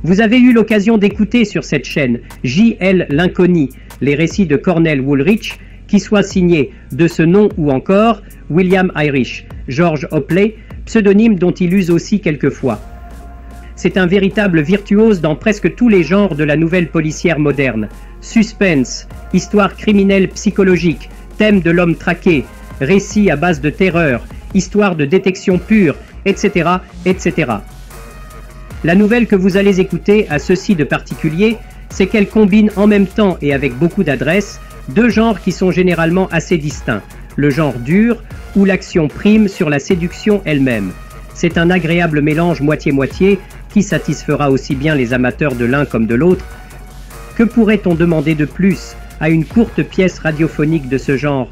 Vous avez eu l'occasion d'écouter sur cette chaîne J.L. Lincoln, les récits de Cornell Woolrich, qui soient signés de ce nom ou encore William Irish, George Hopley, pseudonyme dont il use aussi quelquefois. C'est un véritable virtuose dans presque tous les genres de la nouvelle policière moderne. Suspense, histoire criminelle psychologique, thème de l'homme traqué, récit à base de terreur, histoire de détection pure, etc., etc. La nouvelle que vous allez écouter a ceci de particulier, c'est qu'elle combine en même temps et avec beaucoup d'adresse deux genres qui sont généralement assez distincts, le genre dur, où l'action prime sur la séduction elle-même. C'est un agréable mélange moitié-moitié qui satisfera aussi bien les amateurs de l'un comme de l'autre. Que pourrait-on demander de plus à une courte pièce radiophonique de ce genre?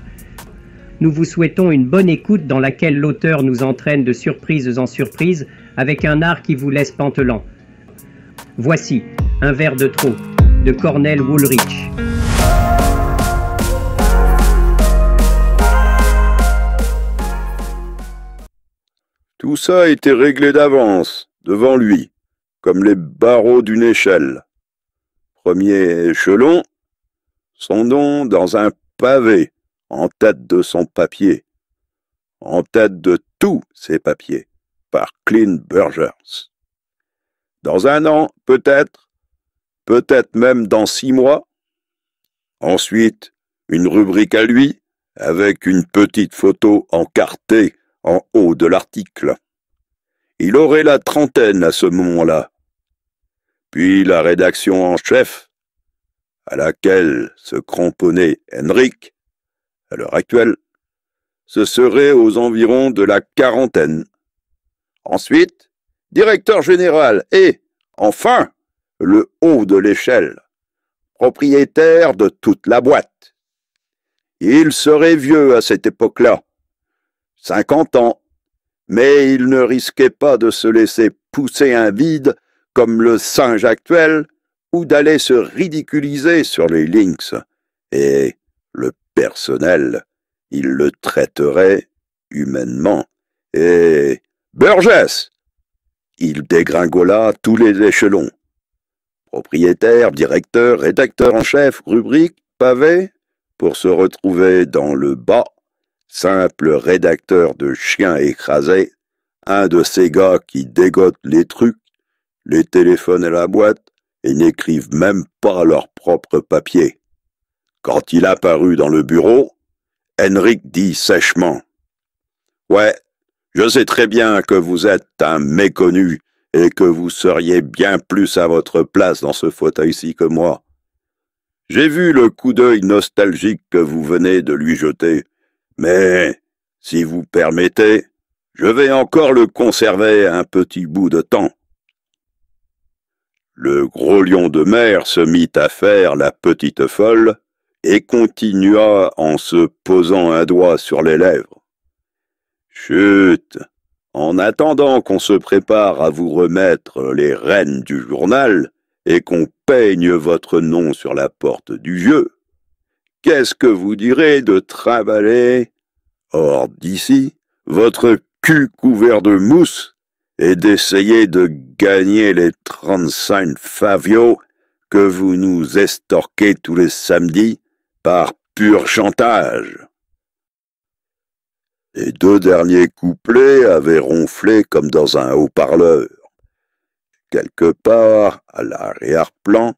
Nous vous souhaitons une bonne écoute dans laquelle l'auteur nous entraîne de surprise en surprise avec un art qui vous laisse pantelant. Voici Un verre de trop de Cornell Woolrich. Tout ça était réglé d'avance, devant lui, comme les barreaux d'une échelle. Premier échelon, son nom dans un pavé, en tête de son papier, en tête de tous ses papiers, par Clint Burgers. Dans un an, peut-être même dans 6 mois. Ensuite, une rubrique à lui, avec une petite photo encartée en haut de l'article. Il aurait la trentaine à ce moment-là. Puis la rédaction en chef, à laquelle se cramponnait Henrik, à l'heure actuelle, ce serait aux environs de la quarantaine. Ensuite, directeur général et, enfin, le haut de l'échelle, propriétaire de toute la boîte. Il serait vieux à cette époque-là, 50 ans, mais il ne risquait pas de se laisser pousser un vide comme le singe actuel ou d'aller se ridiculiser sur les links. Et le personnel, il le traiterait humainement. Et Burgess, il dégringola tous les échelons. Propriétaire, directeur, rédacteur en chef, rubrique, pavé, pour se retrouver dans le bas, simple rédacteur de chiens écrasés, un de ces gars qui dégotent les trucs, les téléphones à la boîte et n'écrivent même pas leur propre papier. Quand il apparut dans le bureau, Henrik dit sèchement « Ouais, je sais très bien que vous êtes un méconnu et que vous seriez bien plus à votre place dans ce fauteuil-ci que moi. J'ai vu le coup d'œil nostalgique que vous venez de lui jeter, mais, si vous permettez, je vais encore le conserver un petit bout de temps. » Le gros lion de mer se mit à faire la petite folle et continua en se posant un doigt sur les lèvres. « Chut! En attendant qu'on se prépare à vous remettre les rênes du journal et qu'on peigne votre nom sur la porte du vieux, qu'est-ce que vous direz de trimballer, hors d'ici, votre cul couvert de mousse et d'essayer de gagner les 35 favios que vous nous estorquez tous les samedis par pur chantage? » Les 2 derniers couplets avaient ronflé comme dans un haut-parleur. Quelque part, à l'arrière-plan,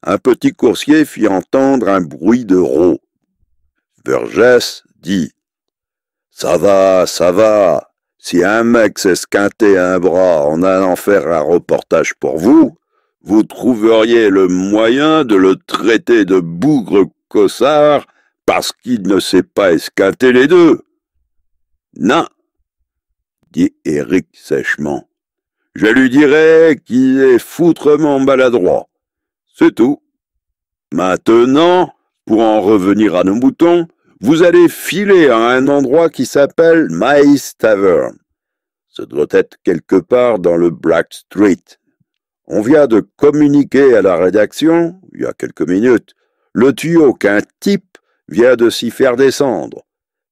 un petit coursier fit entendre un bruit de rot. Burgess dit « Ça va, si un mec s'est squinté un bras en allant faire un reportage pour vous, vous trouveriez le moyen de le traiter de bougre cossard parce qu'il ne sait pas esquinter les deux. » « Non, » dit Eric sèchement. « Je lui dirai qu'il est foutrement maladroit. C'est tout. Maintenant, pour en revenir à nos moutons, vous allez filer à un endroit qui s'appelle Maïs Tavern. Ce doit être quelque part dans le Black Street. On vient de communiquer à la rédaction, il y a quelques minutes, le tuyau qu'un type vient de s'y faire descendre.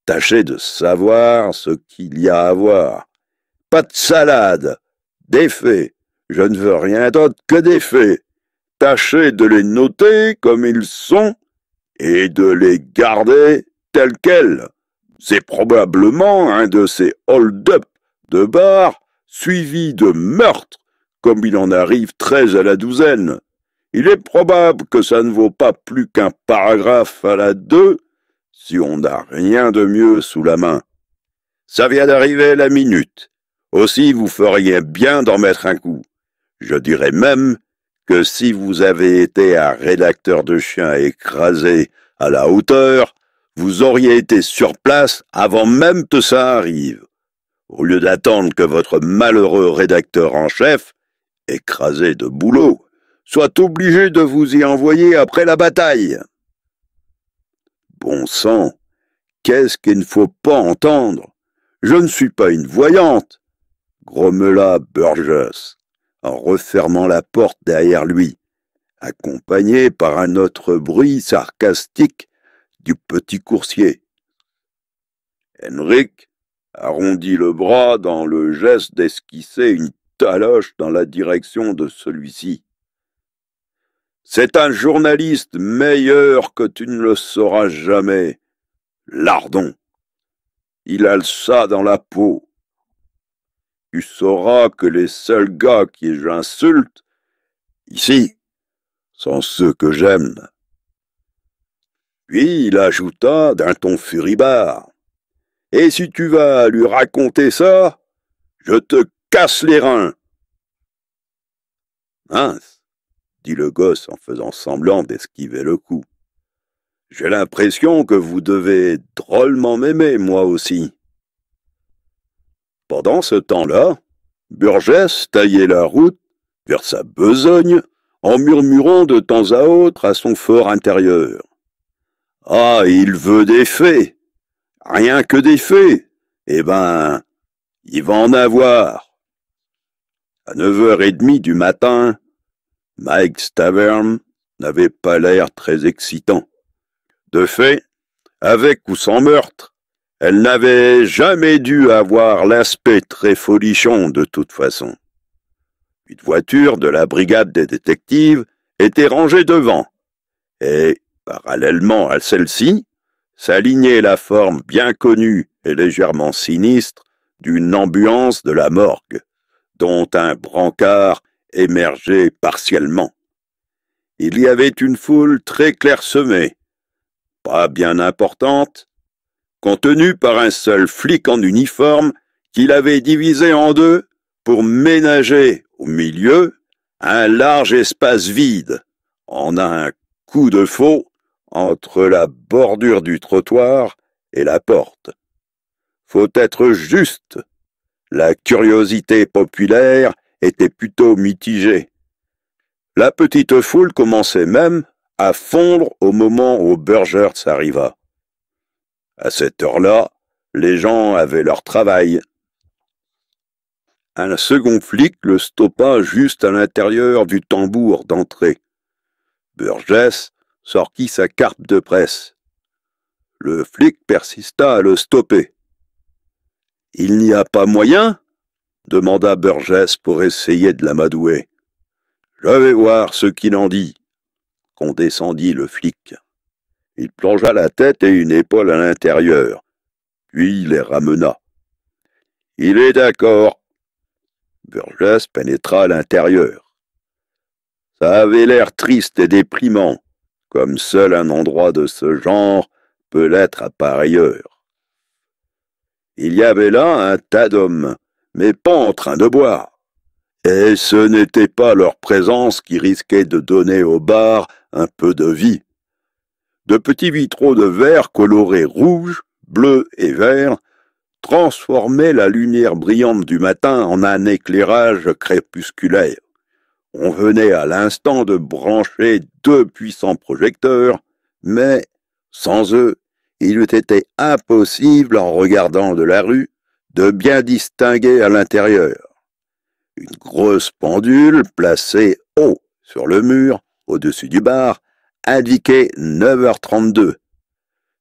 Tâchez de savoir ce qu'il y a à voir. Pas de salade, des faits, Je ne veux rien d'autre que des faits. Tâchez de les noter comme ils sont et de les garder tels quels. C'est probablement un de ces hold-up de bar suivis de meurtres, comme il en arrive 13 à la douzaine. Il est probable que ça ne vaut pas plus qu'un paragraphe à la 2 si on n'a rien de mieux sous la main. Ça vient d'arriver la minute. Aussi vous feriez bien d'en mettre un coup. Je dirais même que si vous avez été un rédacteur de chien écrasé à la hauteur, vous auriez été sur place avant même que ça arrive, au lieu d'attendre que votre malheureux rédacteur en chef, écrasé de boulot, soit obligé de vous y envoyer après la bataille. Bon sang, qu'est-ce qu'il ne faut pas entendre? Je ne suis pas une voyante, grommela Burgess, en refermant la porte derrière lui, accompagné par un autre bruit sarcastique du petit coursier. Henrik arrondit le bras dans le geste d'esquisser une taloche dans la direction de celui-ci. C'est un journaliste meilleur que tu ne le sauras jamais, lardon. Il a ça dans la peau. Tu sauras que les seuls gars qui j'insulte, ici, sont ceux que j'aime. Puis il ajouta d'un ton furibard. Et si tu vas lui raconter ça, je te casse les reins. Mince, dit le gosse en faisant semblant d'esquiver le coup. J'ai l'impression que vous devez drôlement m'aimer, moi aussi. Pendant ce temps-là, Burgess taillait la route vers sa besogne en murmurant de temps à autre à son fort intérieur. Ah, il veut des faits. Rien que des faits. Eh ben, il va en avoir. À 9h30 du matin, Mike's Tavern n'avait pas l'air très excitant. De fait, avec ou sans meurtre, elle n'avait jamais dû avoir l'aspect très folichon de toute façon. Une voiture de la brigade des détectives était rangée devant, et, parallèlement à celle-ci, s'alignait la forme bien connue et légèrement sinistre d'une ambulance de la morgue, dont un brancard émergeait partiellement. Il y avait une foule très clairsemée, pas bien importante, contenue par un seul flic en uniforme qu'il avait divisé en deux pour ménager au milieu un large espace vide, en un coup de faux entre la bordure du trottoir et la porte. Faut être juste, la curiosité populaire était plutôt mitigée. La petite foule commençait même à fondre au moment où Burgess arriva. À cette heure-là, les gens avaient leur travail. Un second flic le stoppa juste à l'intérieur du tambour d'entrée. Burgess sortit sa carte de presse. Le flic persista à le stopper. « Il n'y a pas moyen ?» demanda Burgess pour essayer de l'amadouer. « Je vais voir ce qu'il en dit », condescendit le flic. Il plongea la tête et une épaule à l'intérieur, puis les ramena. « Il est d'accord. » Burgess pénétra à l'intérieur. Ça avait l'air triste et déprimant, comme seul un endroit de ce genre peut l'être à pareille heure. Il y avait là un tas d'hommes, mais pas en train de boire. Et ce n'était pas leur présence qui risquait de donner au bar un peu de vie. De petits vitraux de verre colorés rouge, bleu et vert transformaient la lumière brillante du matin en un éclairage crépusculaire. On venait à l'instant de brancher 2 puissants projecteurs, mais sans eux, il eût été impossible, en regardant de la rue, de bien distinguer à l'intérieur. Une grosse pendule placée haut sur le mur, au-dessus du bar, indiquait 9h32.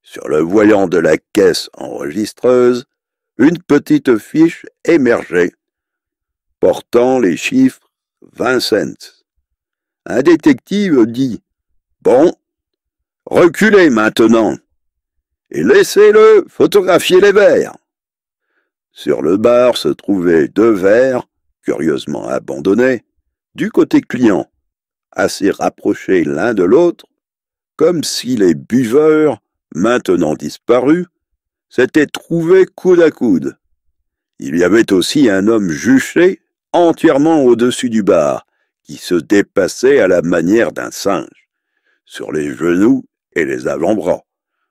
Sur le voyant de la caisse enregistreuse, une petite fiche émergeait, portant les chiffres 20 cents. Un détective dit « Bon, reculez maintenant et laissez-le photographier les verres. » Sur le bar se trouvaient 2 verres, curieusement abandonnés, du côté client, assez rapprochés l'un de l'autre, comme si les buveurs, maintenant disparus, s'étaient trouvés coude à coude. Il y avait aussi un homme juché entièrement au-dessus du bar, qui se dépassait à la manière d'un singe, sur les genoux et les avant-bras,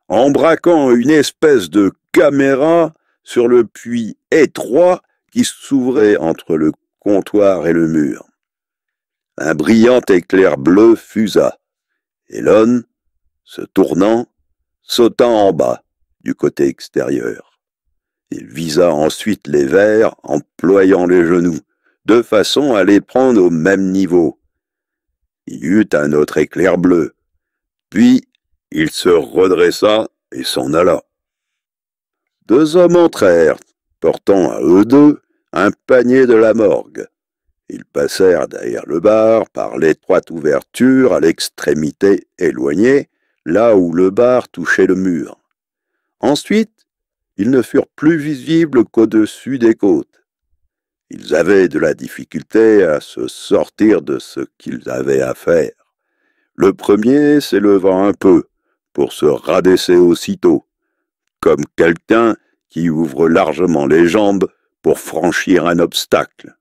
en braquant une espèce de caméra sur le puits étroit qui s'ouvrait entre le comptoir et le mur. Un brillant éclair bleu fusa, et l'homme, se tournant, sauta en bas, du côté extérieur. Il visa ensuite les verres en ployant les genoux, de façon à les prendre au même niveau. Il y eut un autre éclair bleu, puis il se redressa et s'en alla. 2 hommes entrèrent, portant à eux 2 un panier de la morgue. Ils passèrent derrière le bar par l'étroite ouverture à l'extrémité éloignée, là où le bar touchait le mur. Ensuite, ils ne furent plus visibles qu'au-dessus des côtes. Ils avaient de la difficulté à se sortir de ce qu'ils avaient à faire. Le premier s'élevant un peu, pour se rabaisser aussitôt, comme quelqu'un qui ouvre largement les jambes pour franchir un obstacle.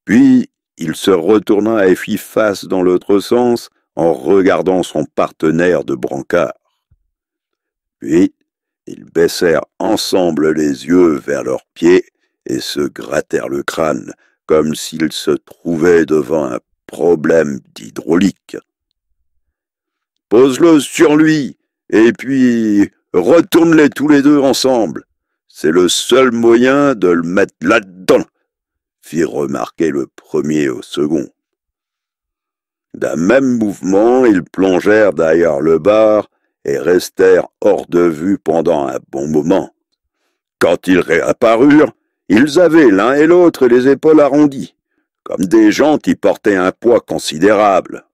Puis, il se retourna et fit face dans l'autre sens en regardant son partenaire de brancard. Puis, ils baissèrent ensemble les yeux vers leurs pieds et se grattèrent le crâne, comme s'ils se trouvaient devant un problème d'hydraulique. « Pose-le sur lui, et puis retourne-les tous les 2 ensemble. C'est le seul moyen de le mettre là-dedans, » fit remarquer le premier au second. D'un même mouvement, ils plongèrent derrière le bar et restèrent hors de vue pendant un bon moment. Quand ils réapparurent, ils avaient l'un et l'autre les épaules arrondies, comme des gens qui portaient un poids considérable.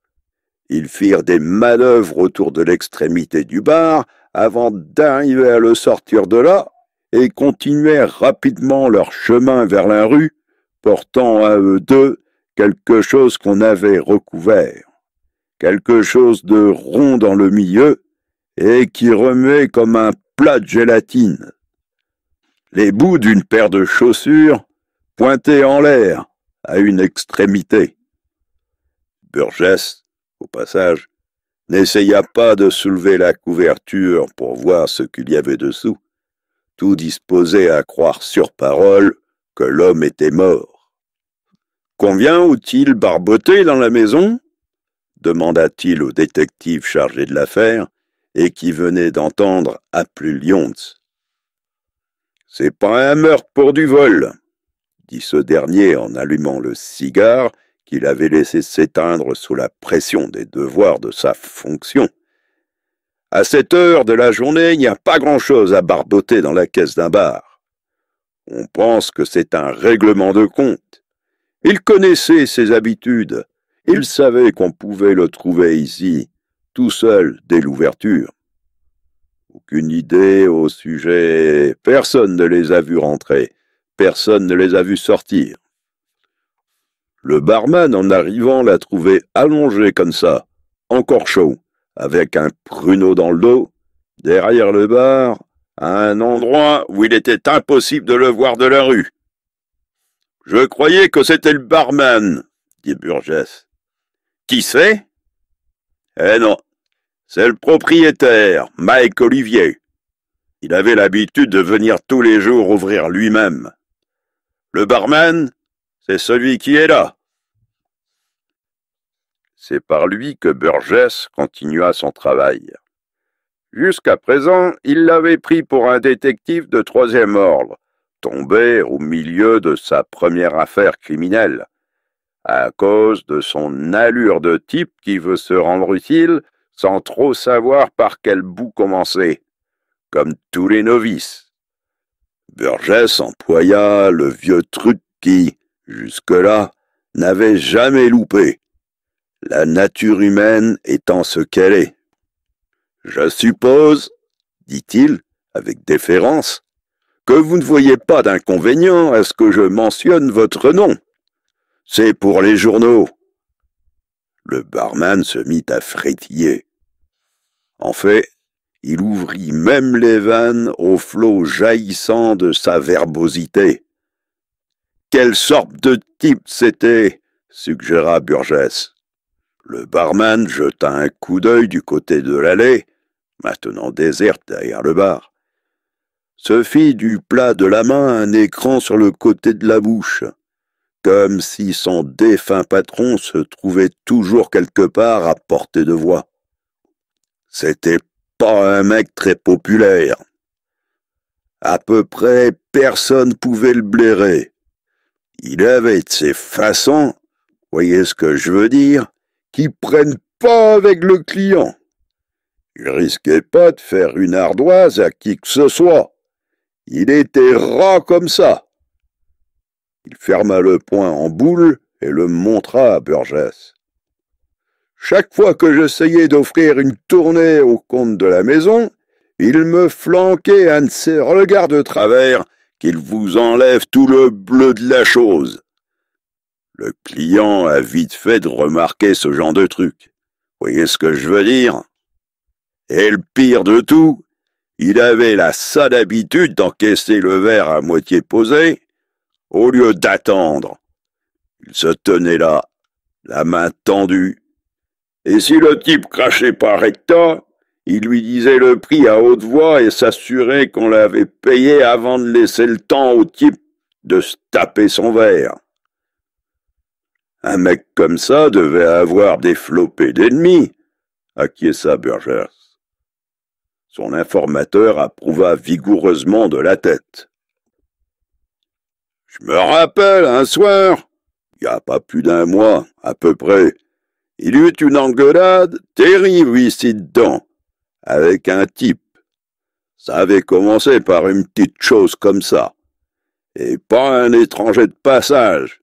Ils firent des manœuvres autour de l'extrémité du bar avant d'arriver à le sortir de là et continuèrent rapidement leur chemin vers la rue, portant à eux 2 quelque chose qu'on avait recouvert, quelque chose de rond dans le milieu et qui remuait comme un plat de gélatine. Les bouts d'une paire de chaussures pointaient en l'air à une extrémité. Burgess, au passage, n'essaya pas de soulever la couverture pour voir ce qu'il y avait dessous, tout disposé à croire sur parole que l'homme était mort. « Combien ont-ils barboté dans la maison ?» demanda-t-il au détective chargé de l'affaire et qui venait d'entendre appeler Lyons. « C'est pas un meurtre pour du vol, » dit ce dernier en allumant le cigare qu'il avait laissé s'éteindre sous la pression des devoirs de sa fonction. « À cette heure de la journée, il n'y a pas grand-chose à barboter dans la caisse d'un bar. On pense que c'est un règlement de compte. Il connaissait ses habitudes. Il savait qu'on pouvait le trouver ici, tout seul, dès l'ouverture. Aucune idée au sujet. Personne ne les a vus rentrer. Personne ne les a vus sortir. Le barman, en arrivant, l'a trouvé allongé comme ça, encore chaud, avec un pruneau dans le dos, derrière le bar, à un endroit où il était impossible de le voir de la rue. « Je croyais que c'était le barman, » dit Burgess. « Qui c'est ?»« Eh non, c'est le propriétaire, Mike Olivier. Il avait l'habitude de venir tous les jours ouvrir lui-même. Le barman, c'est celui qui est là. » C'est par lui que Burgess continua son travail. Jusqu'à présent, il l'avait pris pour un détective de 3e ordre, tombé au milieu de sa première affaire criminelle, à cause de son allure de type qui veut se rendre utile sans trop savoir par quel bout commencer, comme tous les novices. Burgess employa le vieux truc qui, jusque-là, n'avait jamais loupé, la nature humaine étant ce qu'elle est. Je suppose, dit-il, avec déférence, que vous ne voyez pas d'inconvénient à ce que je mentionne votre nom. C'est pour les journaux. Le barman se mit à frétiller. En fait, il ouvrit même les vannes au flot jaillissant de sa verbosité. Quelle sorte de type c'était, suggéra Burgess. Le barman jeta un coup d'œil du côté de l'allée, maintenant déserte derrière le bar. Se fit du plat de la main un écran sur le côté de la bouche, comme si son défunt patron se trouvait toujours quelque part à portée de voix. C'était pas un mec très populaire. À peu près personne pouvait le blairer. Il avait de ces façons, voyez ce que je veux dire, qui prennent pas avec le client. Il risquait pas de faire une ardoise à qui que ce soit. Il était ras comme ça. Il ferma le poing en boule et le montra à Burgess. Chaque fois que j'essayais d'offrir une tournée au compte de la maison, il me flanquait un de ces regards de travers qu'il vous enlève tout le bleu de la chose. Le client a vite fait de remarquer ce genre de truc. Voyez ce que je veux dire? Et le pire de tout, il avait la sale habitude d'encaisser le verre à moitié posé, au lieu d'attendre. Il se tenait là, la main tendue, et si le type crachait pas recta, il lui disait le prix à haute voix et s'assurait qu'on l'avait payé avant de laisser le temps au type de se taper son verre. Un mec comme ça devait avoir des flopées d'ennemis, acquiesça Burgess. Son informateur approuva vigoureusement de la tête. Je me rappelle, un soir, il n'y a pas plus d'un mois, à peu près, il y eut une engueulade terrible ici dedans, avec un type. Ça avait commencé par une petite chose comme ça, et pas un étranger de passage,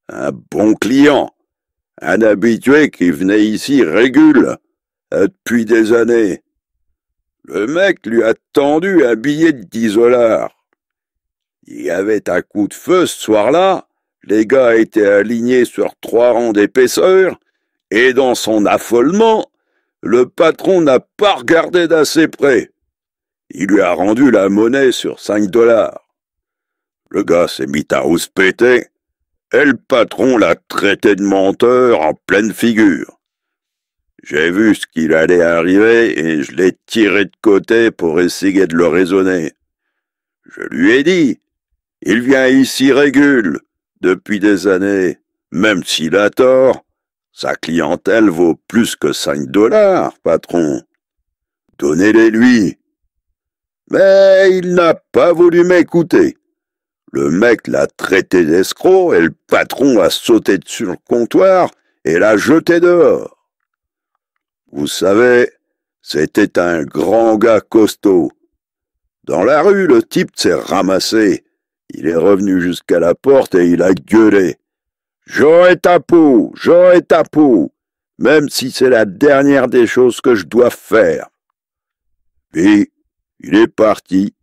un bon client, un habitué qui venait ici régule, depuis des années. Le mec lui a tendu un billet de 10 $. Il y avait un coup de feu ce soir-là, les gars étaient alignés sur 3 rangs d'épaisseur, et dans son affolement, le patron n'a pas regardé d'assez près. Il lui a rendu la monnaie sur 5 $. Le gars s'est mis à rouspéter, et le patron l'a traité de menteur en pleine figure. J'ai vu ce qu'il allait arriver et je l'ai tiré de côté pour essayer de le raisonner. Je lui ai dit, il vient ici régule, depuis des années, même s'il a tort, sa clientèle vaut plus que 5 $, patron. Donnez-les lui. Mais il n'a pas voulu m'écouter. Le mec l'a traité d'escroc et le patron a sauté sur le comptoir et l'a jeté dehors. Vous savez, c'était un grand gars costaud. Dans la rue, le type s'est ramassé. Il est revenu jusqu'à la porte et il a gueulé. « J'aurai ta peau, même si c'est la dernière des choses que je dois faire. » Puis, il est parti.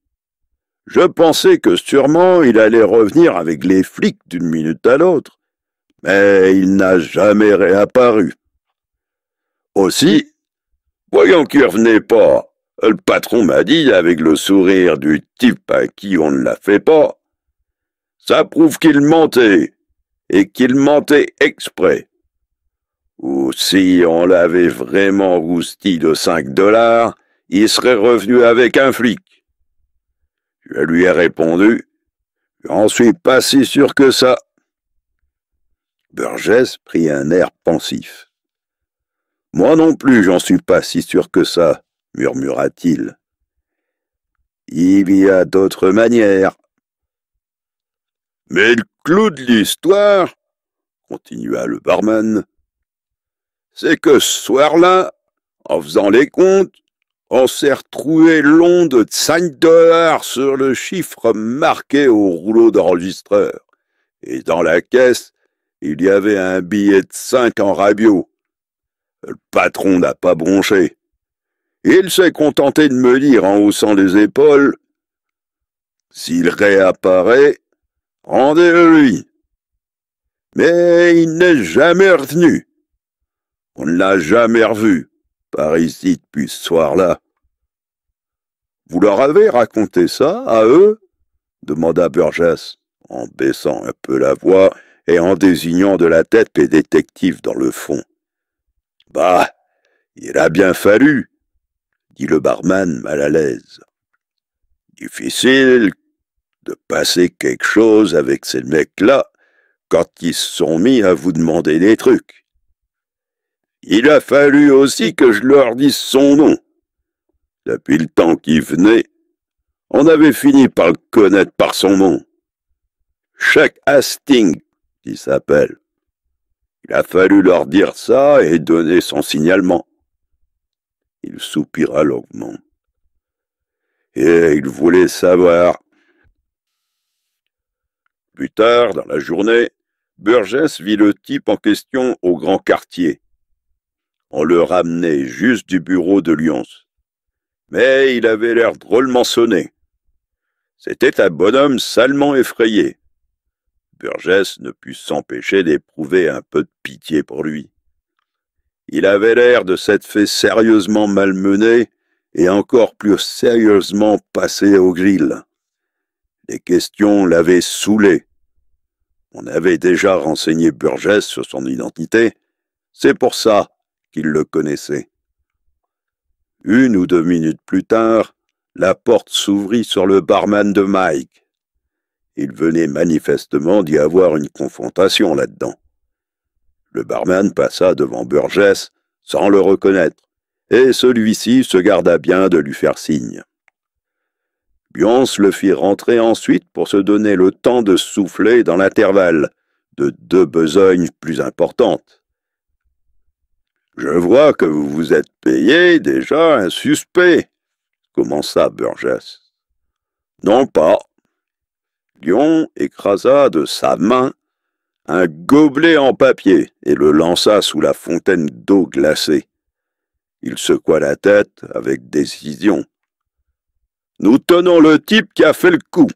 Je pensais que sûrement il allait revenir avec les flics d'une minute à l'autre, mais il n'a jamais réapparu. Aussi, voyant qu'il revenait pas, le patron m'a dit avec le sourire du type à qui on ne la fait pas, ça prouve qu'il mentait, et qu'il mentait exprès. Ou si on l'avait vraiment rousti de 5 $, il serait revenu avec un flic. Je lui ai répondu, j'en suis pas si sûr que ça. Burgess prit un air pensif. Moi non plus, j'en suis pas si sûr que ça, murmura-t-il. Il y a d'autres manières. Mais le clou de l'histoire, continua le barman, c'est que ce soir-là, en faisant les comptes, on s'est retrouvé l'onde de 5 $ sur le chiffre marqué au rouleau d'enregistreur. Et dans la caisse, Il y avait un billet de 5 en rabiot. Le patron n'a pas bronché. Il s'est contenté de me dire en haussant les épaules, « S'il réapparaît, rendez-le-lui. » Mais il n'est jamais revenu. On ne l'a jamais revu par ici depuis ce soir-là. « Vous leur avez raconté ça, à eux ?» demanda Burgess, en baissant un peu la voix et en désignant de la tête les détectives dans le fond. « Bah, il a bien fallu, » dit le barman mal à l'aise. « Difficile de passer quelque chose avec ces mecs-là quand ils se sont mis à vous demander des trucs. Il a fallu aussi que je leur dise son nom. Depuis le temps qu'il venait, on avait fini par le connaître par son nom. Chuck Hastings, il s'appelle. Il a fallu leur dire ça et donner son signalement. » Il soupira longuement. Et il voulait savoir. Plus tard, dans la journée, Burgess vit le type en question au grand quartier. On le ramenait juste du bureau de Lyons. Mais il avait l'air drôlement sonné. C'était un bonhomme salement effrayé. Burgess ne put s'empêcher d'éprouver un peu de pitié pour lui. Il avait l'air de s'être fait sérieusement malmener et encore plus sérieusement passer au grill. Les questions l'avaient saoulé. On avait déjà renseigné Burgess sur son identité, c'est pour ça qu'il le connaissait. 1 ou 2 minutes plus tard, la porte s'ouvrit sur le barman de Mike. Il venait manifestement d'y avoir une confrontation là-dedans. Le barman passa devant Burgess sans le reconnaître, et celui-ci se garda bien de lui faire signe. Lyons le fit rentrer ensuite pour se donner le temps de souffler dans l'intervalle de 2 besognes plus importantes. « Je vois que vous vous êtes payé déjà un suspect, » commença Burgess. « Non pas. » Lyons écrasa de sa main un gobelet en papier et le lança sous la fontaine d'eau glacée. Il secoua la tête avec décision. « Nous tenons le type qui a fait le coup.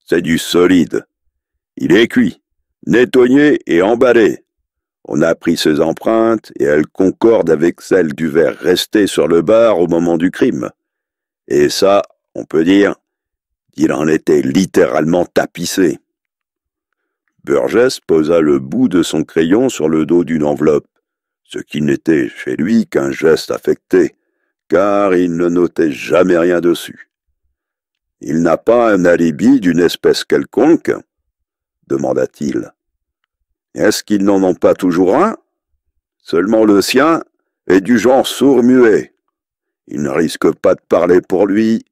C'est du solide. Il est cuit, nettoyé et emballé. On a pris ses empreintes et elles concordent avec celles du verre resté sur le bar au moment du crime. Et ça, on peut dire qu'il en était littéralement tapissé. » Burgess posa le bout de son crayon sur le dos d'une enveloppe, ce qui n'était chez lui qu'un geste affecté, car il ne notait jamais rien dessus. « Il n'a pas un alibi d'une espèce quelconque ?» demanda-t-il. « Est-ce qu'ils n'en ont pas toujours un? Seulement le sien est du genre sourd-muet. Il ne risque pas de parler pour lui.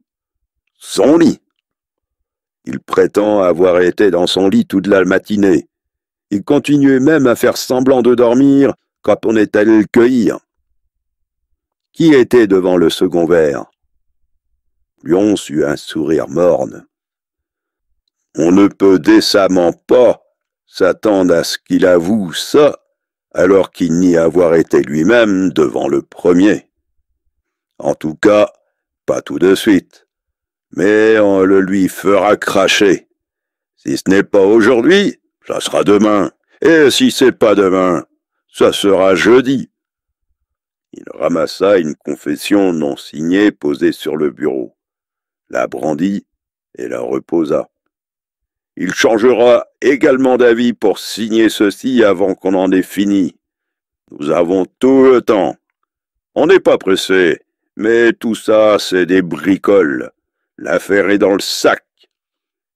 Son lit. Il prétend avoir été dans son lit toute la matinée. Il continuait même à faire semblant de dormir quand on est allé le cueillir. Qui était devant le second verre? » Lyons eut un sourire morne. « On ne peut décemment pas s'attendre à ce qu'il avoue ça, alors qu'il n'y avoir été lui-même devant le premier. En tout cas, pas tout de suite. Mais on le lui fera cracher. Si ce n'est pas aujourd'hui, ça sera demain. Et si c'est pas demain, ça sera jeudi. » Il ramassa une confession non signée posée sur le bureau, la brandit et la reposa. « Il changera également d'avis pour signer ceci avant qu'on en ait fini. Nous avons tout le temps. On n'est pas pressé, mais tout ça, c'est des bricoles. L'affaire est dans le sac.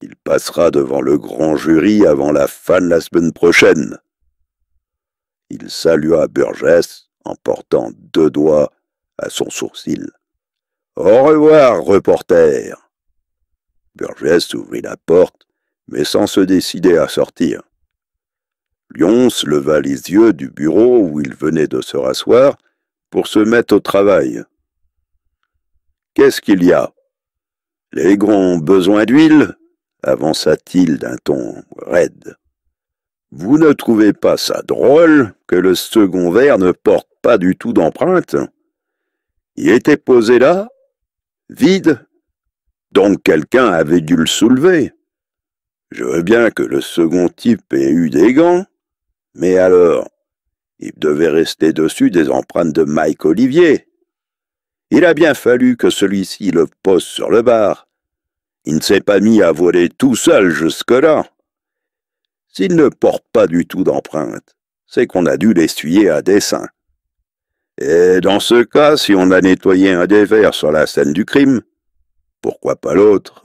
Il passera devant le grand jury avant la fin de la semaine prochaine. » Il salua Burgess en portant 2 doigts à son sourcil. « Au revoir, reporter. » Burgess ouvrit la porte, mais sans se décider à sortir. Lyons leva les yeux du bureau où il venait de se rasseoir pour se mettre au travail. « Qu'est-ce qu'il y a? Les grands ont besoin d'huile ?» avança-t-il d'un ton raide. Vous ne trouvez pas ça drôle que le second verre ne porte pas du tout d'empreinte? Il était posé là, vide, donc quelqu'un avait dû le soulever. Je veux bien que le second type ait eu des gants, mais alors, il devait rester dessus des empreintes de Mike Olivier. Il a bien fallu que celui-ci le pose sur le bar. Il ne s'est pas mis à voler tout seul jusque-là. S'il ne porte pas du tout d'empreinte, c'est qu'on a dû l'essuyer à dessein. Et dans ce cas, si on a nettoyé un des verres sur la scène du crime, pourquoi pas l'autre?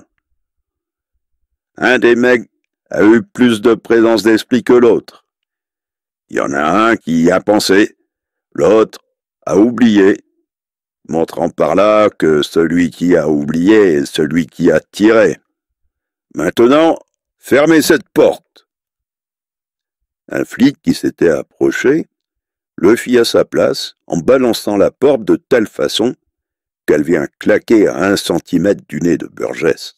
Un des mecs a eu plus de présence d'esprit que l'autre. Il y en a un qui y a pensé, l'autre a oublié, montrant par là que celui qui a oublié est celui qui a tiré. Maintenant, fermez cette porte. Un flic qui s'était approché le fit à sa place en balançant la porte de telle façon qu'elle vient claquer à 1 centimètre du nez de Burgess.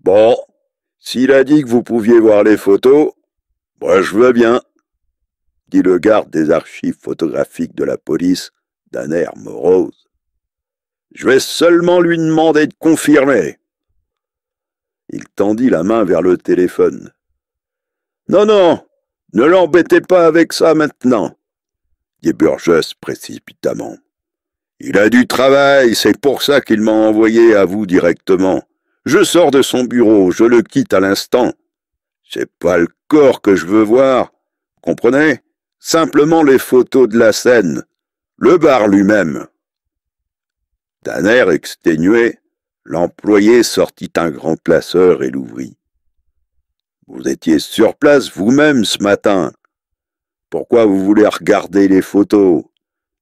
Bon, s'il a dit que vous pouviez voir les photos, moi je veux bien, dit le garde des archives photographiques de la police d'un air morose. Je vais seulement lui demander de confirmer. Il tendit la main vers le téléphone. Non, non, ne l'embêtez pas avec ça maintenant, dit Burgess précipitamment. Il a du travail, c'est pour ça qu'il m'a envoyé à vous directement. Je sors de son bureau, je le quitte à l'instant. C'est pas le corps que je veux voir, comprenez? Simplement les photos de la scène, le bar lui-même. D'un air exténué, l'employé sortit un grand classeur et l'ouvrit. Vous étiez sur place vous-même ce matin. Pourquoi vous voulez regarder les photos?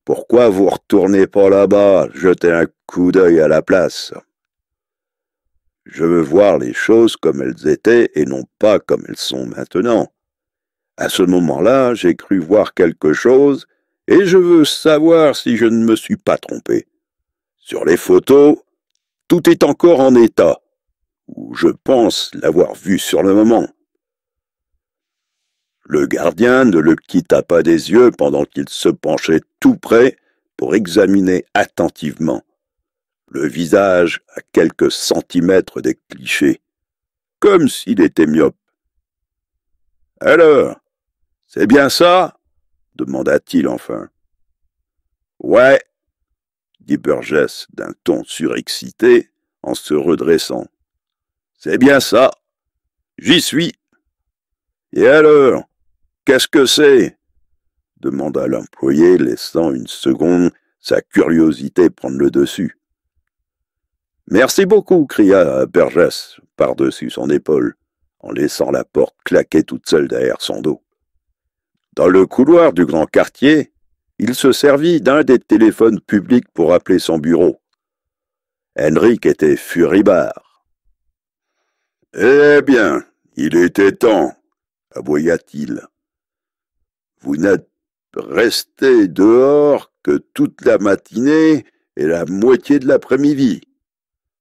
Pourquoi vous retournez pas là-bas, jeter un coup d'œil à la place? Je veux voir les choses comme elles étaient et non pas comme elles sont maintenant. À ce moment-là, j'ai cru voir quelque chose et je veux savoir si je ne me suis pas trompé. Sur les photos, tout est encore en état, ou je pense l'avoir vu sur le moment. Le gardien ne le quitta pas des yeux pendant qu'il se penchait tout près pour examiner attentivement le visage à quelques centimètres des clichés, comme s'il était myope. « Alors, c'est bien ça ?» demanda-t-il enfin. « Ouais, » dit Burgess d'un ton surexcité en se redressant. « C'est bien ça. J'y suis. »« Et alors, qu'est-ce que c'est ?» demanda l'employé, laissant une seconde sa curiosité prendre le dessus. « Merci beaucoup, cria Burgess par-dessus son épaule, en laissant la porte claquer toute seule derrière son dos. Dans le couloir du grand quartier, il se servit d'un des téléphones publics pour appeler son bureau. Henrik était furibard. « Eh bien, il était temps, aboya-t-il. Vous n'êtes resté dehors que toute la matinée et la moitié de l'après-midi.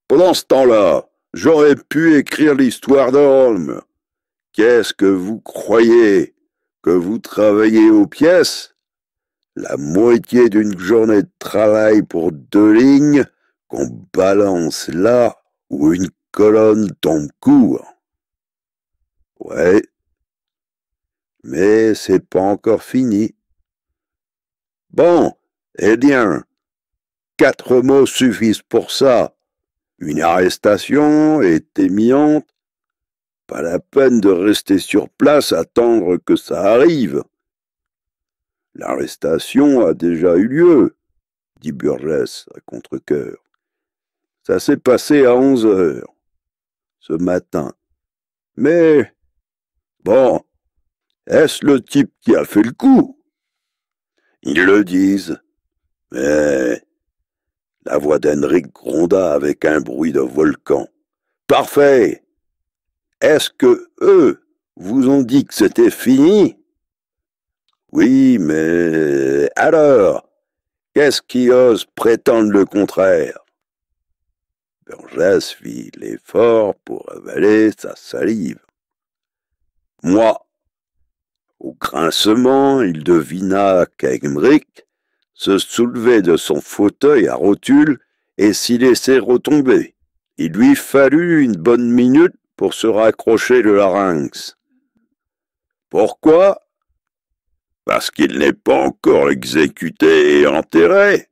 Pendant ce temps-là, j'aurais pu écrire l'histoire de Holmes. Qu'est-ce que vous croyez? Que vous travaillez aux pièces? La moitié d'une journée de travail pour 2 lignes qu'on balance là où une colonne tombe court. Ouais, mais c'est pas encore fini. Bon, eh bien, 4 mots suffisent pour ça. Une arrestation est éminente. Pas la peine de rester sur place, attendre que ça arrive. L'arrestation a déjà eu lieu, dit Burgess à contre-cœur. Ça s'est passé à 11 heures, ce matin. Mais, bon, est-ce le type qui a fait le coup? Ils le disent. Mais La voix d'Henrik gronda avec un bruit de volcan. « Parfait! Est-ce que eux vous ont dit que c'était fini? » ?»« Oui, mais alors, qu'est-ce qui ose prétendre le contraire? » Burgess fit l'effort pour avaler sa salive. « Moi !» Au grincement, il devina qu'Henrik se soulevait de son fauteuil à rotule et s'y laissait retomber. Il lui fallut une bonne minute pour se raccrocher le larynx. Pourquoi? Parce qu'il n'est pas encore exécuté et enterré.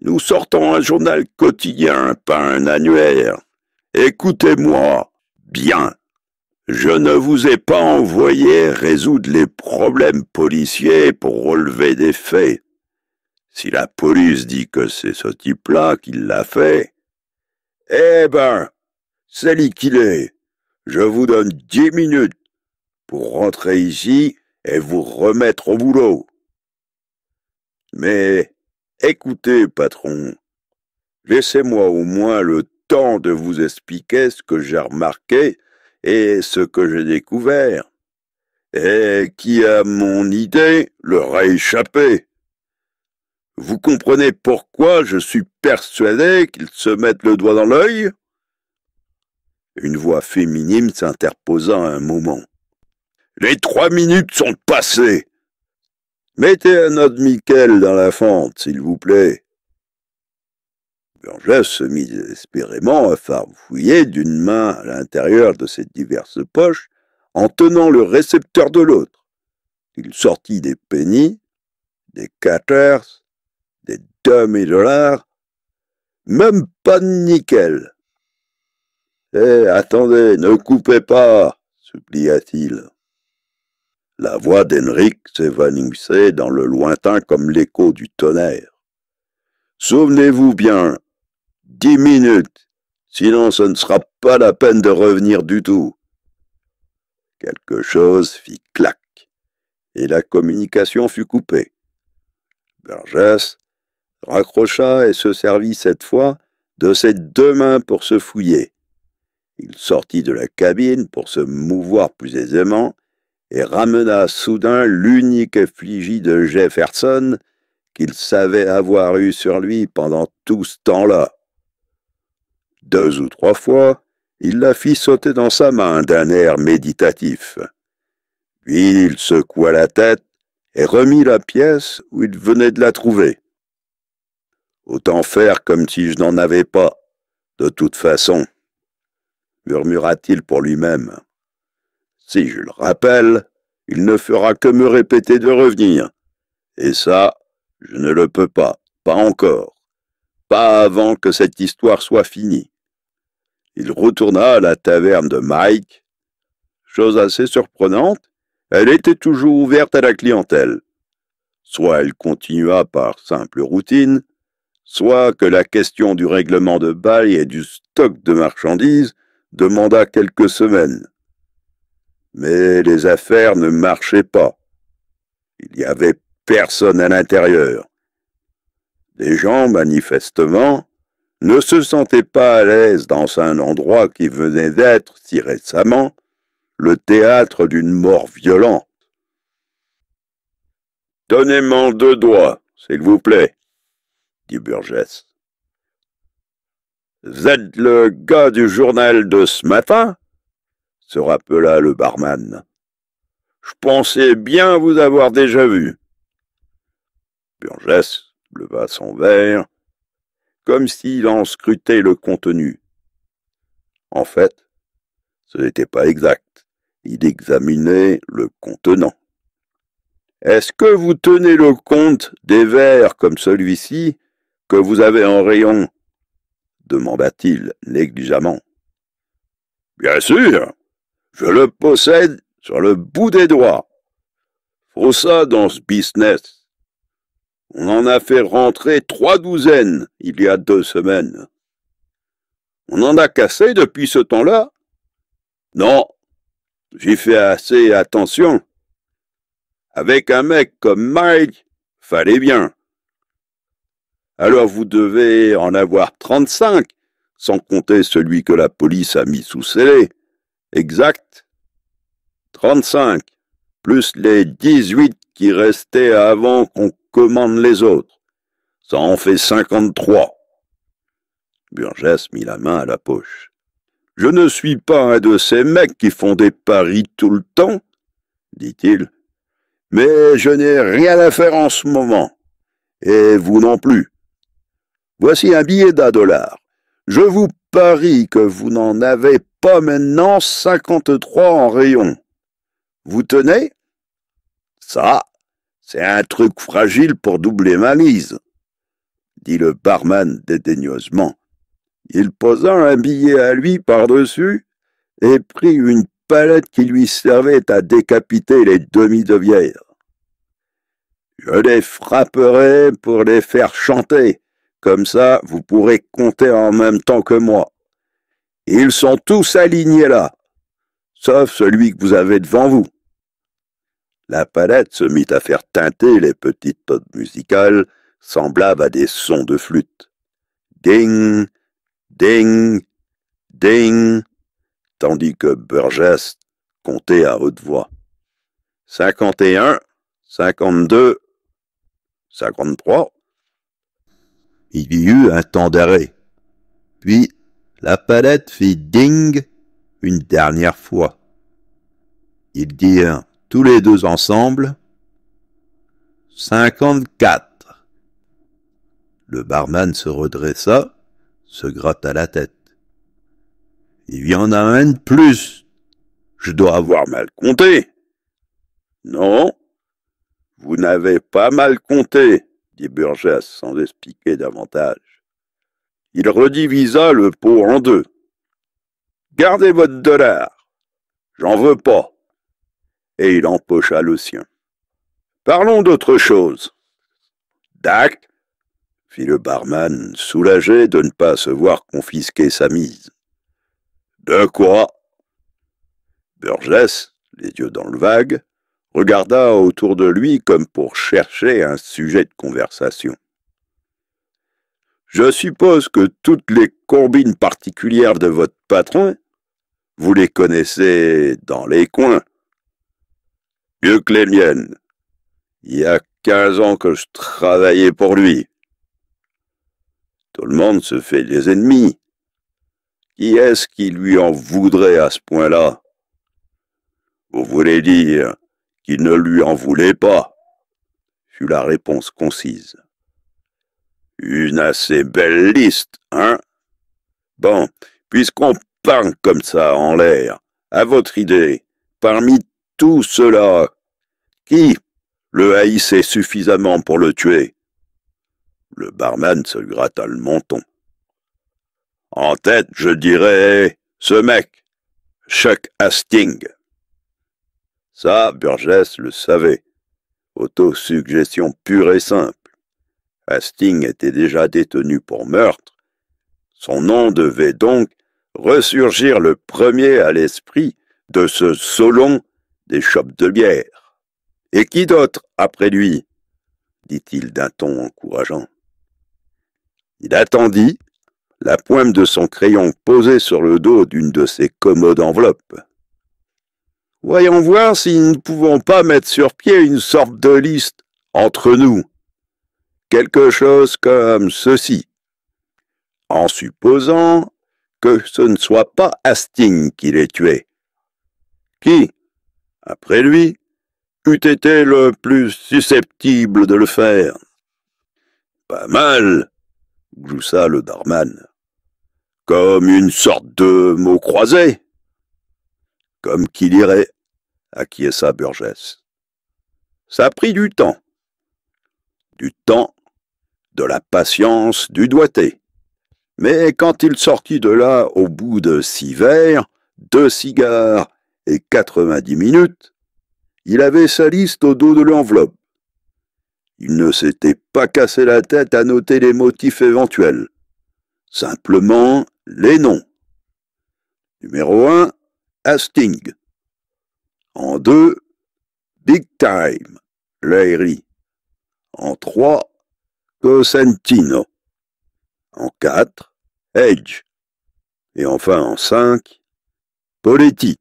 Nous sortons un journal quotidien, pas un annuaire. Écoutez-moi bien. Je ne vous ai pas envoyé résoudre les problèmes policiers pour relever des faits. Si la police dit que c'est ce type-là qui l'a fait, eh ben, c'est liquidé. Je vous donne 10 minutes pour rentrer ici et vous remettre au boulot. Mais écoutez, patron, laissez-moi au moins le temps de vous expliquer ce que j'ai remarqué et ce que j'ai découvert, et qui, à mon idée, leur a échappé. Vous comprenez pourquoi je suis persuadé qu'ils se mettent le doigt dans l'œil? Une voix féminine s'interposa un moment. Les 3 minutes sont passées. Mettez un autre Michael dans la fente, s'il vous plaît. Burgess se mit désespérément à farfouiller d'une main à l'intérieur de ses diverses poches en tenant le récepteur de l'autre. Il sortit des pennies, des quarters, des demi-dollars, même pas de nickel. « Eh, attendez, ne coupez pas !» supplia-t-il. La voix d'Henrik s'évanouissait dans le lointain comme l'écho du tonnerre. « Souvenez-vous bien, 10 minutes, sinon ce ne sera pas la peine de revenir du tout. » Quelque chose fit clac, et la communication fut coupée. Burgess raccrocha et se servit cette fois de ses 2 mains pour se fouiller. Il sortit de la cabine pour se mouvoir plus aisément et ramena soudain l'unique effigie de Jefferson qu'il savait avoir eue sur lui pendant tout ce temps-là. 2 ou 3 fois, il la fit sauter dans sa main d'un air méditatif. Puis il secoua la tête et remit la pièce où il venait de la trouver. Autant faire comme si je n'en avais pas, de toute façon, murmura-t-il pour lui-même. Si je le rappelle, il ne fera que me répéter de revenir. Et ça, je ne le peux pas encore. Pas avant que cette histoire soit finie. Il retourna à la taverne de Mike. Chose assez surprenante, elle était toujours ouverte à la clientèle. Soit elle continua par simple routine, soit que la question du règlement de bail et du stock de marchandises demanda quelques semaines. Mais les affaires ne marchaient pas. Il n'y avait personne à l'intérieur. Les gens, manifestement, ne se sentaient pas à l'aise dans un endroit qui venait d'être, si récemment, le théâtre d'une mort violente. « Donnez-moi 2 doigts, s'il vous plaît, » dit Burgess. « Vous êtes le gars du journal de ce matin ?» se rappela le barman. « Je pensais bien vous avoir déjà vu. » Burgess leva son verre, comme s'il en scrutait le contenu. En fait, ce n'était pas exact. Il examinait le contenant. « Est-ce que vous tenez le compte des verres comme celui-ci que vous avez en rayon ?» demanda-t-il négligemment. « Bien sûr, je le possède sur le bout des doigts. Faut ça dans ce business. On en a fait rentrer 3 douzaines il y a 2 semaines. On en a cassé depuis ce temps-là? Non, j'y fais assez attention. Avec un mec comme Mike, fallait bien. Alors vous devez en avoir 35, sans compter celui que la police a mis sous scellé. Exact. 35, plus les 18 qui restaient avant qu'on commande les autres. Ça en fait 53. Burgess mit la main à la poche. Je ne suis pas un de ces mecs qui font des paris tout le temps, dit-il, mais je n'ai rien à faire en ce moment, et vous non plus. Voici un billet d'$1. Je vous parie que vous n'en avez pas maintenant 53 en rayon. Vous tenez? Ça, c'est un truc fragile pour doubler ma mise, dit le barman dédaigneusement. Il posa un billet à lui par-dessus et prit une palette qui lui servait à décapiter les demi de bière. Je les frapperai pour les faire chanter, comme ça vous pourrez compter en même temps que moi. Ils sont tous alignés là, sauf celui que vous avez devant vous. La palette se mit à faire tinter les petites notes musicales semblables à des sons de flûte. Ding, ding, ding, tandis que Burgess comptait à haute voix. 51, 52, 53. Il y eut un temps d'arrêt. Puis la palette fit ding une dernière fois. Ils dirent tous les deux ensemble 54. Le barman se redressa, se gratta la tête. Il y en a un de plus. Je dois avoir mal compté. Non, vous n'avez pas mal compté, dit Burgess sans expliquer davantage. Il redivisa le pot en deux. Gardez votre $, j'en veux pas. Et il empocha le sien. Parlons d'autre chose. Dac, fit le barman, soulagé de ne pas se voir confisquer sa mise. De quoi? Burgess, les yeux dans le vague, regarda autour de lui comme pour chercher un sujet de conversation. Je suppose que toutes les combines particulières de votre patron, vous les connaissez dans les coins. Mieux que les miennes. Il y a 15 ans que je travaillais pour lui. Tout le monde se fait des ennemis. Qui est-ce qui lui en voudrait à ce point-là? Vous voulez dire qu'il ne lui en voulait pas, fut la réponse concise. Une assez belle liste, hein? Bon, puisqu'on parle comme ça en l'air, à votre idée, parmi tout cela, qui le haïssait suffisamment pour le tuer? Le barman se gratta le menton. En tête, je dirais ce mec, Chuck Hastings. Ça, Burgess le savait. Autosuggestion pure et simple. Hastings était déjà détenu pour meurtre. Son nom devait donc ressurgir le premier à l'esprit de ce Solon des chopes de bière. Et qui d'autre après lui? Dit-il d'un ton encourageant. Il attendit, la pointe de son crayon posée sur le dos d'une de ses commodes enveloppes. Voyons voir si nous ne pouvons pas mettre sur pied une sorte de liste entre nous. Quelque chose comme ceci. En supposant que ce ne soit pas Hastings qui l'ait tué. Qui, après lui, eût été le plus susceptible de le faire? Pas mal, gloussa le barman. Comme une sorte de mot croisé. Comme qu'il irait, acquiesça Burgess. Ça a pris du temps. Du temps, de la patience, du doigté. Mais quand il sortit de là au bout de 6 verres, 2 cigares et 90 minutes, il avait sa liste au dos de l'enveloppe. Il ne s'était pas cassé la tête à noter les motifs éventuels. Simplement les noms. Numéro 1, Hastings. En 2, Big Time, Larry. En 3, Cosentino. En 4, Edge. Et enfin en 5, Poletti.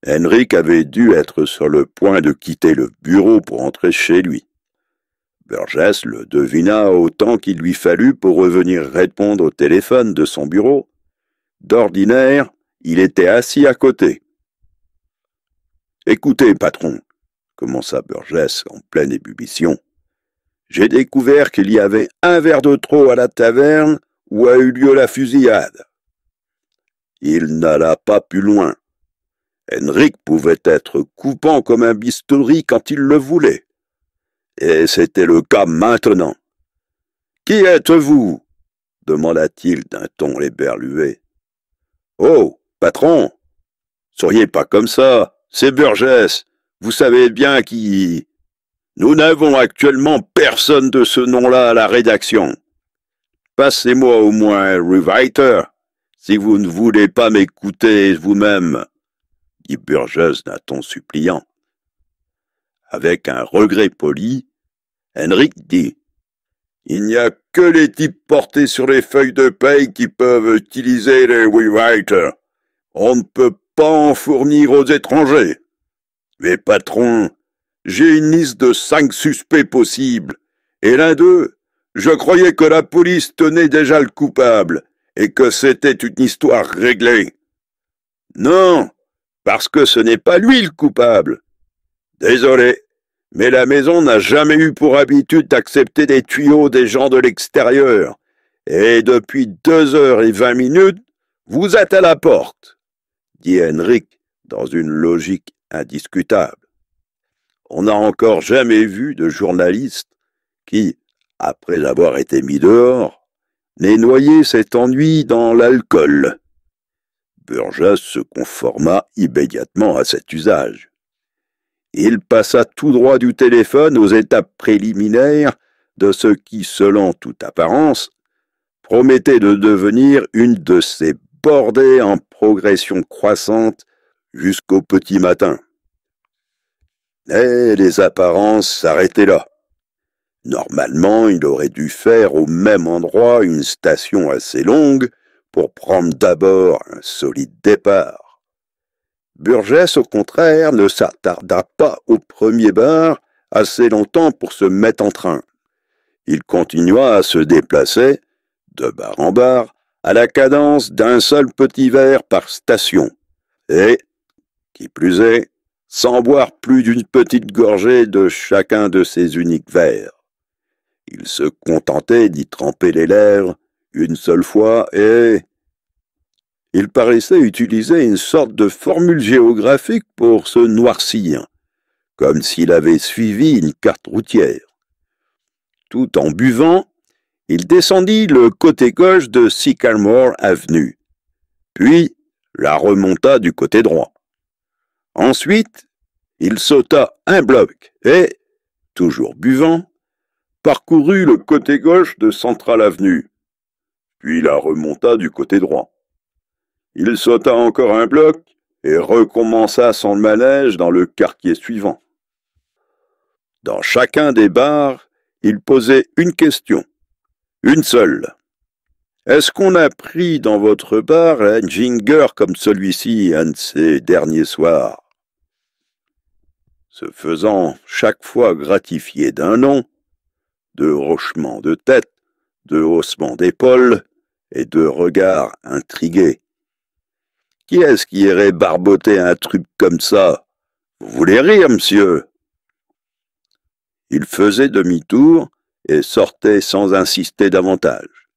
Henrik avait dû être sur le point de quitter le bureau pour entrer chez lui. Burgess le devina autant qu'il lui fallut pour revenir répondre au téléphone de son bureau. D'ordinaire, il était assis à côté. « Écoutez, patron, » commença Burgess en pleine ébullition, « j'ai découvert qu'il y avait un verre de trop à la taverne où a eu lieu la fusillade. » Il n'alla pas plus loin. Henrik pouvait être coupant comme un bistouri quand il le voulait. Et c'était le cas maintenant. « Qui êtes-vous » demanda-t-il d'un ton éberlué. « Oh, patron, souriez pas comme ça, c'est Burgess, vous savez bien qui... Nous n'avons actuellement personne de ce nom-là à la rédaction. Passez-moi au moins un rewriter, si vous ne voulez pas m'écouter vous-même. » dit Burgess d'un ton suppliant. Avec un regret poli, Henrik dit « Il n'y a que les types portés sur les feuilles de paye qui peuvent utiliser les rewriters. On ne peut pas en fournir aux étrangers. Mais patron, j'ai une liste de 5 suspects possibles, et l'un d'eux, je croyais que la police tenait déjà le coupable, et que c'était une histoire réglée. Non, parce que ce n'est pas lui le coupable. Désolé, mais la maison n'a jamais eu pour habitude d'accepter des tuyaux des gens de l'extérieur. Et depuis 2h20, vous êtes à la porte, dit Henrik dans une logique indiscutable. On n'a encore jamais vu de journaliste qui, après avoir été mis dehors, n'ait noyé cet ennui dans l'alcool. Burgess se conforma immédiatement à cet usage. Il passa tout droit du téléphone aux étapes préliminaires de ce qui, selon toute apparence, promettait de devenir une de ces bordées en progression croissante jusqu'au petit matin. Mais les apparences s'arrêtaient là. Normalement, il aurait dû faire au même endroit une station assez longue pour prendre d'abord un solide départ. Burgess, au contraire, ne s'attarda pas au premier bar assez longtemps pour se mettre en train. Il continua à se déplacer, de bar en bar, à la cadence d'un seul petit verre par station, et, qui plus est, sans boire plus d'une petite gorgée de chacun de ces uniques verres. Il se contentait d'y tremper les lèvres une seule fois et... Il paraissait utiliser une sorte de formule géographique pour se noircir, comme s'il avait suivi une carte routière. Tout en buvant, il descendit le côté gauche de Sycamore Avenue, puis la remonta du côté droit. Ensuite, il sauta un bloc et, toujours buvant, parcourut le côté gauche de Central Avenue, puis la remonta du côté droit. Il sauta encore un bloc et recommença son manège dans le quartier suivant. Dans chacun des bars, il posait une question, une seule. « Est-ce qu'on a pris dans votre bar un ginger comme celui-ci un de ces derniers soirs ?» Se faisant chaque fois gratifier d'un nom, de hochements de tête, de haussements d'épaules et de regards intrigués. Qui est-ce qui irait barboter un truc comme ça? Vous voulez rire, monsieur? Il faisait demi-tour et sortait sans insister davantage.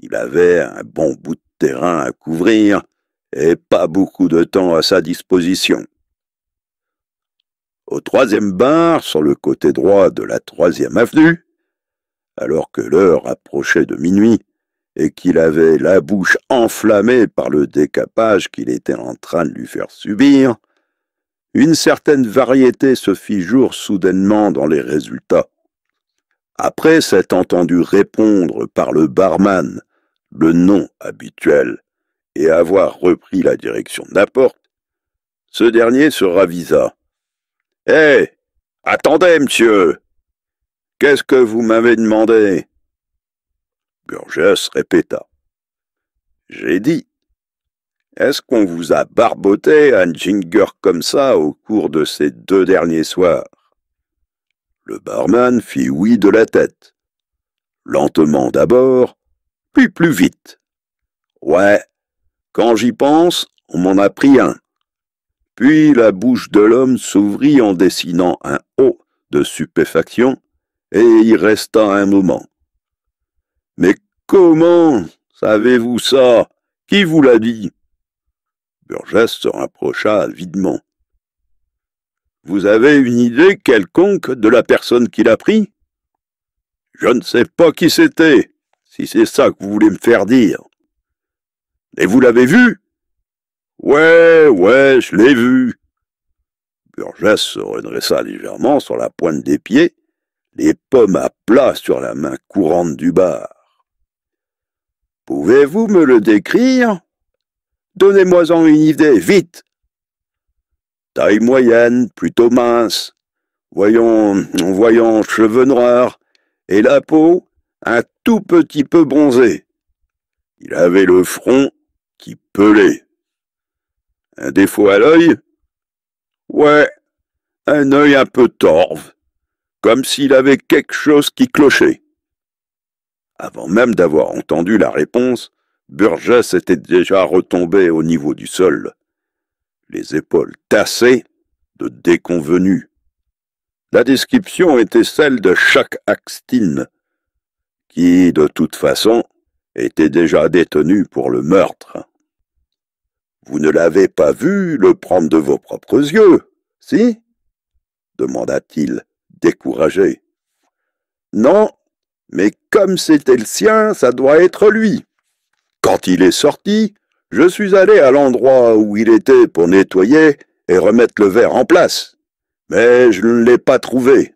Il avait un bon bout de terrain à couvrir et pas beaucoup de temps à sa disposition. Au 3e bar, sur le côté droit de la 3e avenue, alors que l'heure approchait de minuit et qu'il avait la bouche enflammée par le décapage qu'il était en train de lui faire subir, une certaine variété se fit jour soudainement dans les résultats. Après s'être entendu répondre par le barman le nom habituel et avoir repris la direction de la porte, ce dernier se ravisa. « Hé, attendez, monsieur! Qu'est-ce que vous m'avez demandé ?» Burgess répéta. « J'ai dit. Est-ce qu'on vous a barboté un ginger comme ça au cours de ces 2 derniers soirs ?» Le barman fit oui de la tête. Lentement d'abord, puis plus vite. « Ouais, quand j'y pense, on m'en a pris un. » Puis la bouche de l'homme s'ouvrit en dessinant un O de stupéfaction, et y resta un moment. « Mais comment savez-vous ça? Qui vous l'a dit ?» Burgess se rapprocha avidement. « Vous avez une idée quelconque de la personne qui l'a pris? »« Je ne sais pas qui c'était, si c'est ça que vous voulez me faire dire. »« Et vous l'avez vu? »« Ouais, je l'ai vu. » Burgess se redressa légèrement sur la pointe des pieds, les pommes à plat sur la main courante du bar. « Pouvez-vous me le décrire? Donnez-moi-en une idée, vite. » Taille moyenne, plutôt mince, voyons, cheveux noirs, et la peau un tout petit peu bronzée. Il avait le front qui pelait. Un défaut à l'œil? Ouais, un œil un peu torve, comme s'il avait quelque chose qui clochait. Avant même d'avoir entendu la réponse, Burgess était déjà retombé au niveau du sol, les épaules tassées de déconvenu. La description était celle de Chuck Axtine, qui, de toute façon, était déjà détenu pour le meurtre. « Vous ne l'avez pas vu le prendre de vos propres yeux, si ?» demanda-t-il, découragé. « Non, mais comme c'était le sien, ça doit être lui. Quand il est sorti, je suis allé à l'endroit où il était pour nettoyer et remettre le verre en place, mais je ne l'ai pas trouvé.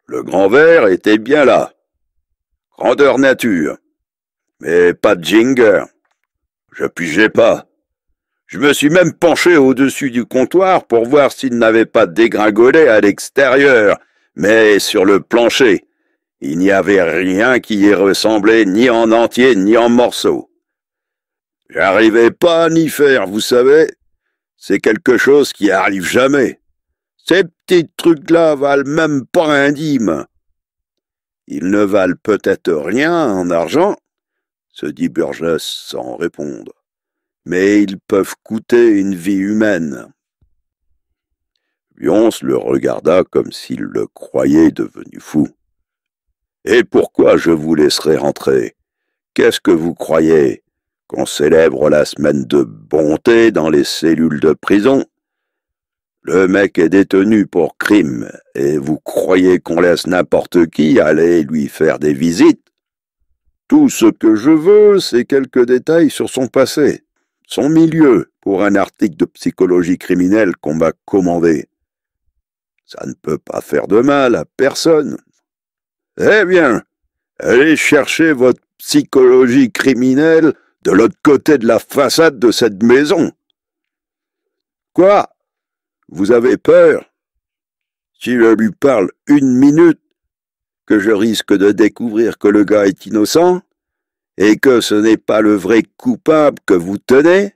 Le grand verre était bien là. Grandeur nature, mais pas de ginger. Je pigeais pas. Je me suis même penché au-dessus du comptoir pour voir s'il n'avait pas dégringolé à l'extérieur, mais sur le plancher, il n'y avait rien qui y ressemblait ni en entier ni en morceaux. J'arrivais pas à n'y faire, vous savez. C'est quelque chose qui arrive jamais. Ces petits trucs-là valent même pas un dime. Ils ne valent peut-être rien en argent, se dit Burgess sans répondre, mais ils peuvent coûter une vie humaine. Lyons le regarda comme s'il le croyait devenu fou. « Et pourquoi je vous laisserai rentrer? Qu'est-ce que vous croyez? Qu'on célèbre la semaine de bonté dans les cellules de prison? Le mec est détenu pour crime, et vous croyez qu'on laisse n'importe qui aller lui faire des visites? Tout ce que je veux, c'est quelques détails sur son passé, son milieu, pour un article de psychologie criminelle qu'on m'a commandé. Ça ne peut pas faire de mal à personne. Eh bien, allez chercher votre psychologie criminelle de l'autre côté de la façade de cette maison. Quoi? Vous avez peur? Si je lui parle 1 minute, que je risque de découvrir que le gars est innocent et que ce n'est pas le vrai coupable que vous tenez,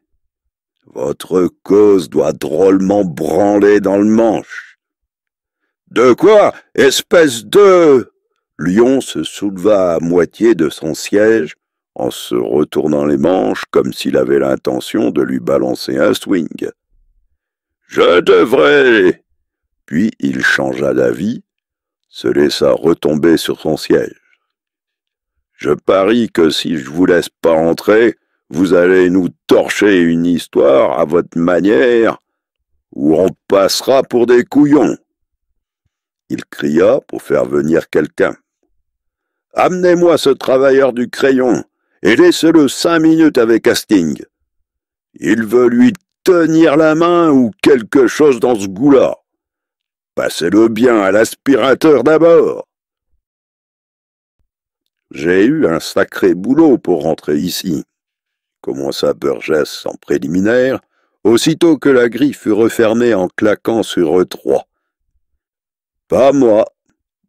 votre cause doit drôlement branler dans le manche. De quoi? Espèce de... Lyons se souleva à moitié de son siège en se retournant les manches comme s'il avait l'intention de lui balancer un swing. Je devrais... Puis il changea d'avis, se laissa retomber sur son siège. Je parie que si je vous laisse pas entrer, vous allez nous torcher une histoire à votre manière, où on passera pour des couillons. Il cria pour faire venir quelqu'un. « Amenez-moi ce travailleur du crayon, et laissez-le 5 minutes avec Hastings. Il veut lui tenir la main ou quelque chose dans ce goût-là. Passez-le bien à l'aspirateur d'abord. J'ai eu un sacré boulot pour rentrer ici, commença Burgess en préliminaire, aussitôt que la grille fut refermée en claquant sur eux trois. Pas moi,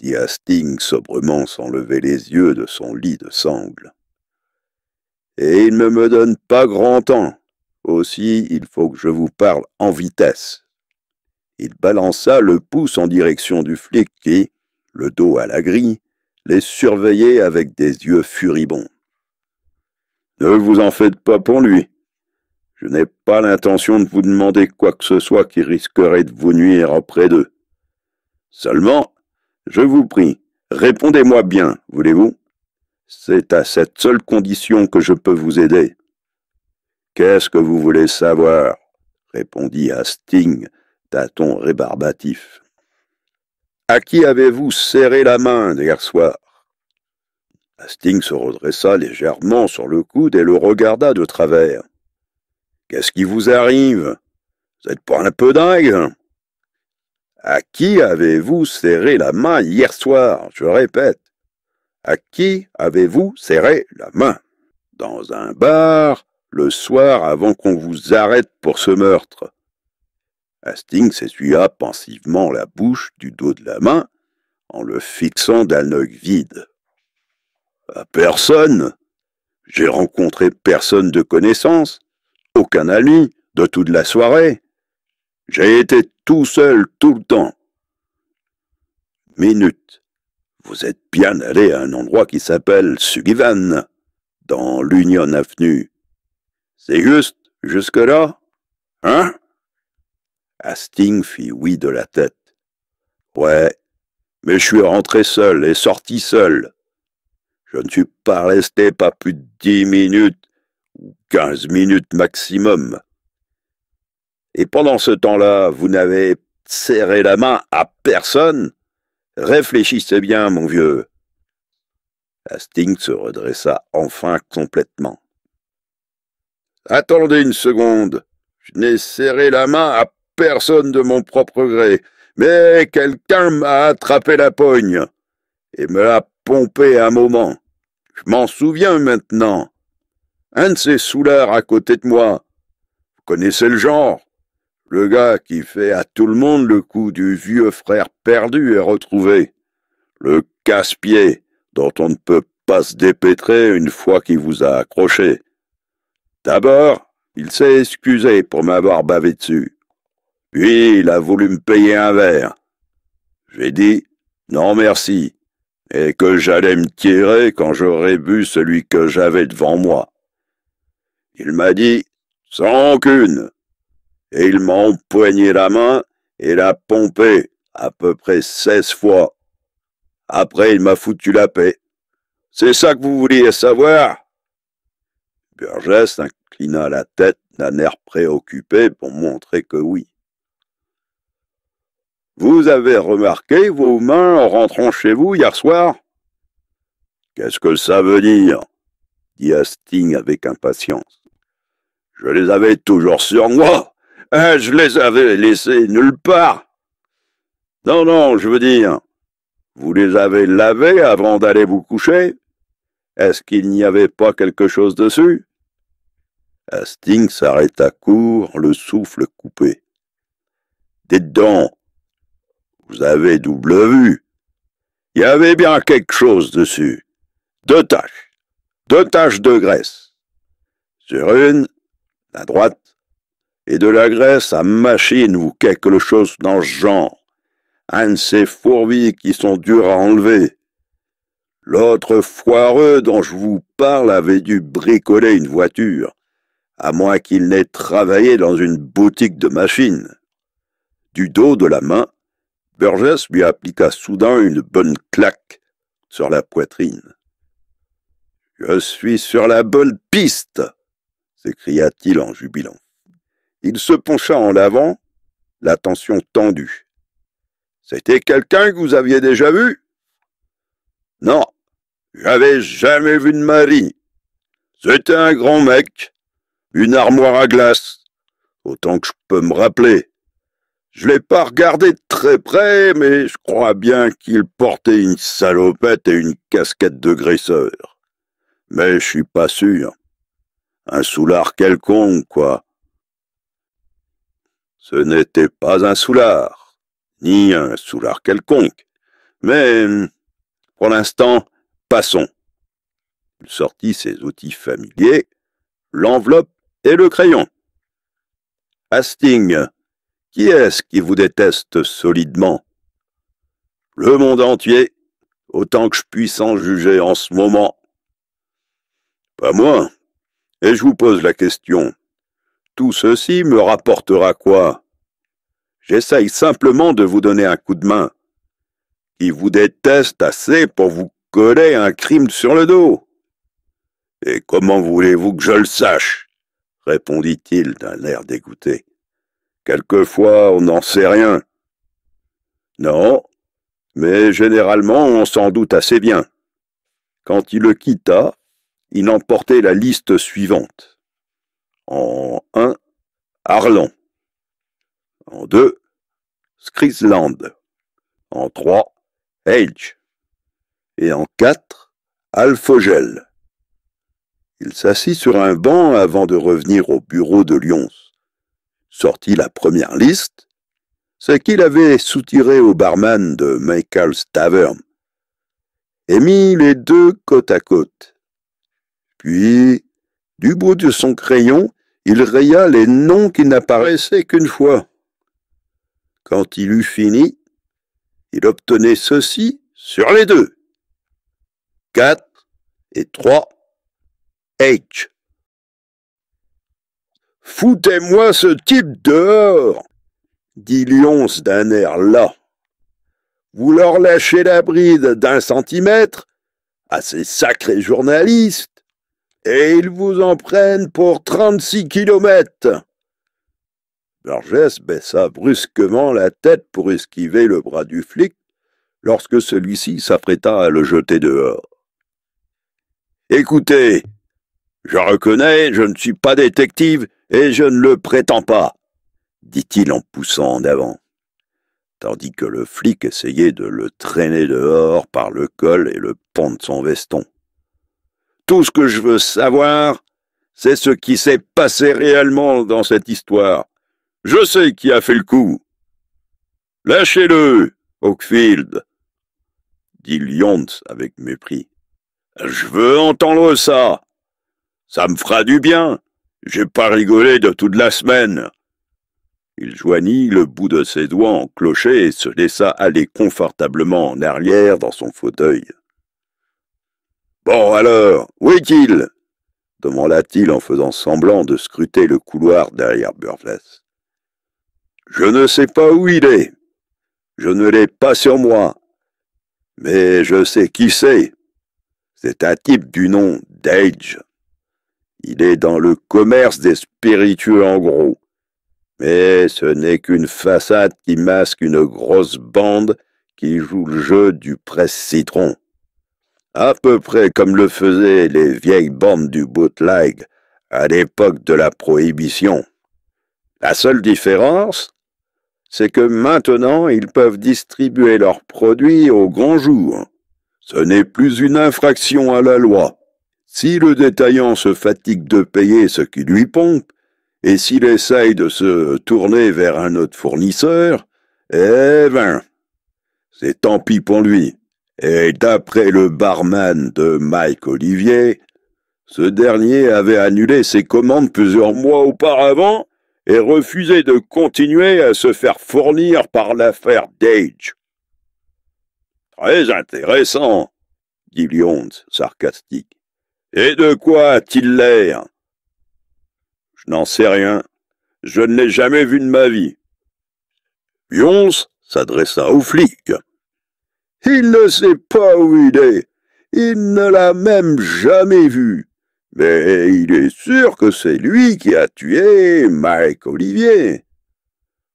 dit Hastings sobrement sans lever les yeux de son lit de sangle. Et il ne me donne pas grand temps. Aussi, il faut que je vous parle en vitesse. Il balança le pouce en direction du flic qui, le dos à la grille, les surveillait avec des yeux furibonds. Ne vous en faites pas pour lui. Je n'ai pas l'intention de vous demander quoi que ce soit qui risquerait de vous nuire auprès d'eux. Seulement, je vous prie, répondez-moi bien, voulez-vous? C'est à cette seule condition que je peux vous aider. Qu'est-ce que vous voulez savoir? Répondit Hastings d'un ton rébarbatif. À qui avez-vous serré la main hier soir? Hastings se redressa légèrement sur le coude et le regarda de travers. Qu'est-ce qui vous arrive? Vous êtes pas un peu dingue? À qui avez-vous serré la main hier soir? Je répète. À qui avez-vous serré la main? Dans un bar, le soir avant qu'on vous arrête pour ce meurtre. Hastings essuya pensivement la bouche du dos de la main en le fixant d'un œil vide. À personne. J'ai rencontré personne de connaissance, aucun ami de toute la soirée. J'ai été tout seul tout le temps. Minute. Vous êtes bien allé à un endroit qui s'appelle Sullivan, dans l'Union Avenue. C'est juste, jusque-là? Hein? Hastings fit oui de la tête. Ouais, mais je suis rentré seul et sorti seul. Je ne suis pas resté pas plus de 10 minutes ou 15 minutes maximum. Et pendant ce temps-là, vous n'avez serré la main à personne? Réfléchissez bien, mon vieux. Hastings se redressa enfin complètement. Attendez une seconde. Je n'ai serré la main à personne de mon propre gré, mais quelqu'un m'a attrapé la pogne et me l'a pompé un moment. Je m'en souviens maintenant. Un de ces soulards à côté de moi. Vous connaissez le genre? Le gars qui fait à tout le monde le coup du vieux frère perdu et retrouvé. Le casse-pied dont on ne peut pas se dépêtrer une fois qu'il vous a accroché. D'abord, il s'est excusé pour m'avoir bavé dessus. Puis, il a voulu me payer un verre. J'ai dit « non merci » et que j'allais me tirer quand j'aurais bu celui que j'avais devant moi. Il m'a dit « sans rancune » et il m'a empoigné la main et l'a pompé à peu près 16 fois. Après, il m'a foutu la paix. C'est ça que vous vouliez savoir? Burgess inclina la tête d'un air préoccupé pour montrer que oui. Vous avez remarqué vos mains en rentrant chez vous hier soir? Qu'est-ce que ça veut dire? Dit Hastings avec impatience. Je les avais toujours sur moi. Je les avais laissés nulle part. Non, je veux dire, vous les avez lavés avant d'aller vous coucher? Est-ce qu'il n'y avait pas quelque chose dessus? Hastings s'arrêta court, le souffle coupé. Dites donc, vous avez double vue. Il y avait bien quelque chose dessus. 2 taches. 2 taches de graisse. Sur une, à droite, et de la graisse à machine ou quelque chose dans ce genre. Un de ces fourvis qui sont durs à enlever. L'autre foireux dont je vous parle avait dû bricoler une voiture, à moins qu'il n'ait travaillé dans une boutique de machines. Du dos de la main, Burgess lui appliqua soudain une bonne claque sur la poitrine. « Je suis sur la bonne piste !» s'écria-t-il en jubilant. Il se pencha en avant, l'attention tendue. « C'était quelqu'un que vous aviez déjà vu? »« Non, j'avais jamais vu de ma vie. C'était un grand mec, une armoire à glace, autant que je peux me rappeler. Je l'ai pas regardé de très près, mais je crois bien qu'il portait une salopette et une casquette de graisseur. Mais je suis pas sûr. Un soulard quelconque, quoi. Ce n'était pas un soulard, ni un soulard quelconque. Mais, pour l'instant, passons. Il sortit ses outils familiers, l'enveloppe et le crayon. Hastings, qui est-ce qui vous déteste solidement? Le monde entier, autant que je puisse en juger en ce moment. Pas moi. Et je vous pose la question. Tout ceci me rapportera quoi? J'essaye simplement de vous donner un coup de main. Qui vous déteste assez pour vous coller un crime sur le dos. Et comment voulez-vous que je le sache? Répondit-il d'un air dégoûté. Quelquefois, on n'en sait rien. Non, mais généralement, on s'en doute assez bien. Quand il le quitta, il emportait la liste suivante. En 1, Arlon. En 2, Scrisland. En 3, H. Et en 4, Alfogel. Il s'assit sur un banc avant de revenir au bureau de Lyons. Sortit la première liste, ce qu'il avait soutiré au barman de Michael's Tavern, et mit les deux côte à côte. Puis, du bout de son crayon, il raya les noms qui n'apparaissaient qu'une fois. Quand il eut fini, il obtenait ceci sur les deux. 4 et 3, H. Foutez-moi ce type dehors, dit Lyons d'un air las. Vous leur lâchez la bride d'1 centimètre à ces sacrés journalistes, et ils vous en prennent pour 36 kilomètres. Burgess baissa brusquement la tête pour esquiver le bras du flic lorsque celui-ci s'apprêta à le jeter dehors. Écoutez, je reconnais, je ne suis pas détective et je ne le prétends pas, dit-il en poussant en avant, tandis que le flic essayait de le traîner dehors par le col et le pan de son veston. Tout ce que je veux savoir, c'est ce qui s'est passé réellement dans cette histoire. Je sais qui a fait le coup. Lâchez-le, Oakfield, dit Lyons avec mépris. Je veux entendre ça. Ça me fera du bien. J'ai pas rigolé de toute la semaine. Il joignit le bout de ses doigts en clocher et se laissa aller confortablement en arrière dans son fauteuil. Bon alors, où est-il? Demanda-t-il en faisant semblant de scruter le couloir derrière Burgess. Je ne sais pas où il est. Je ne l'ai pas sur moi. Mais je sais qui c'est. C'est un type du nom d'Age. Il est dans le commerce des spiritueux en gros. Mais ce n'est qu'une façade qui masque une grosse bande qui joue le jeu du presse-citron. À peu près comme le faisaient les vieilles bandes du bootleg à l'époque de la prohibition. La seule différence, c'est que maintenant ils peuvent distribuer leurs produits au grand jour. Ce n'est plus une infraction à la loi. Si le détaillant se fatigue de payer ce qui lui pompe, et s'il essaye de se tourner vers un autre fournisseur, eh ben, c'est tant pis pour lui. Et d'après le barman de Mike Olivier, ce dernier avait annulé ses commandes plusieurs mois auparavant et refusé de continuer à se faire fournir par l'affaire Dage. Très intéressant, dit Lyons, sarcastique. Et de quoi a-t-il l'air? Je n'en sais rien. Je ne l'ai jamais vu de ma vie. Lyons s'adressa au flic. Il ne sait pas où il est. Il ne l'a même jamais vu. Mais il est sûr que c'est lui qui a tué Mike Olivier.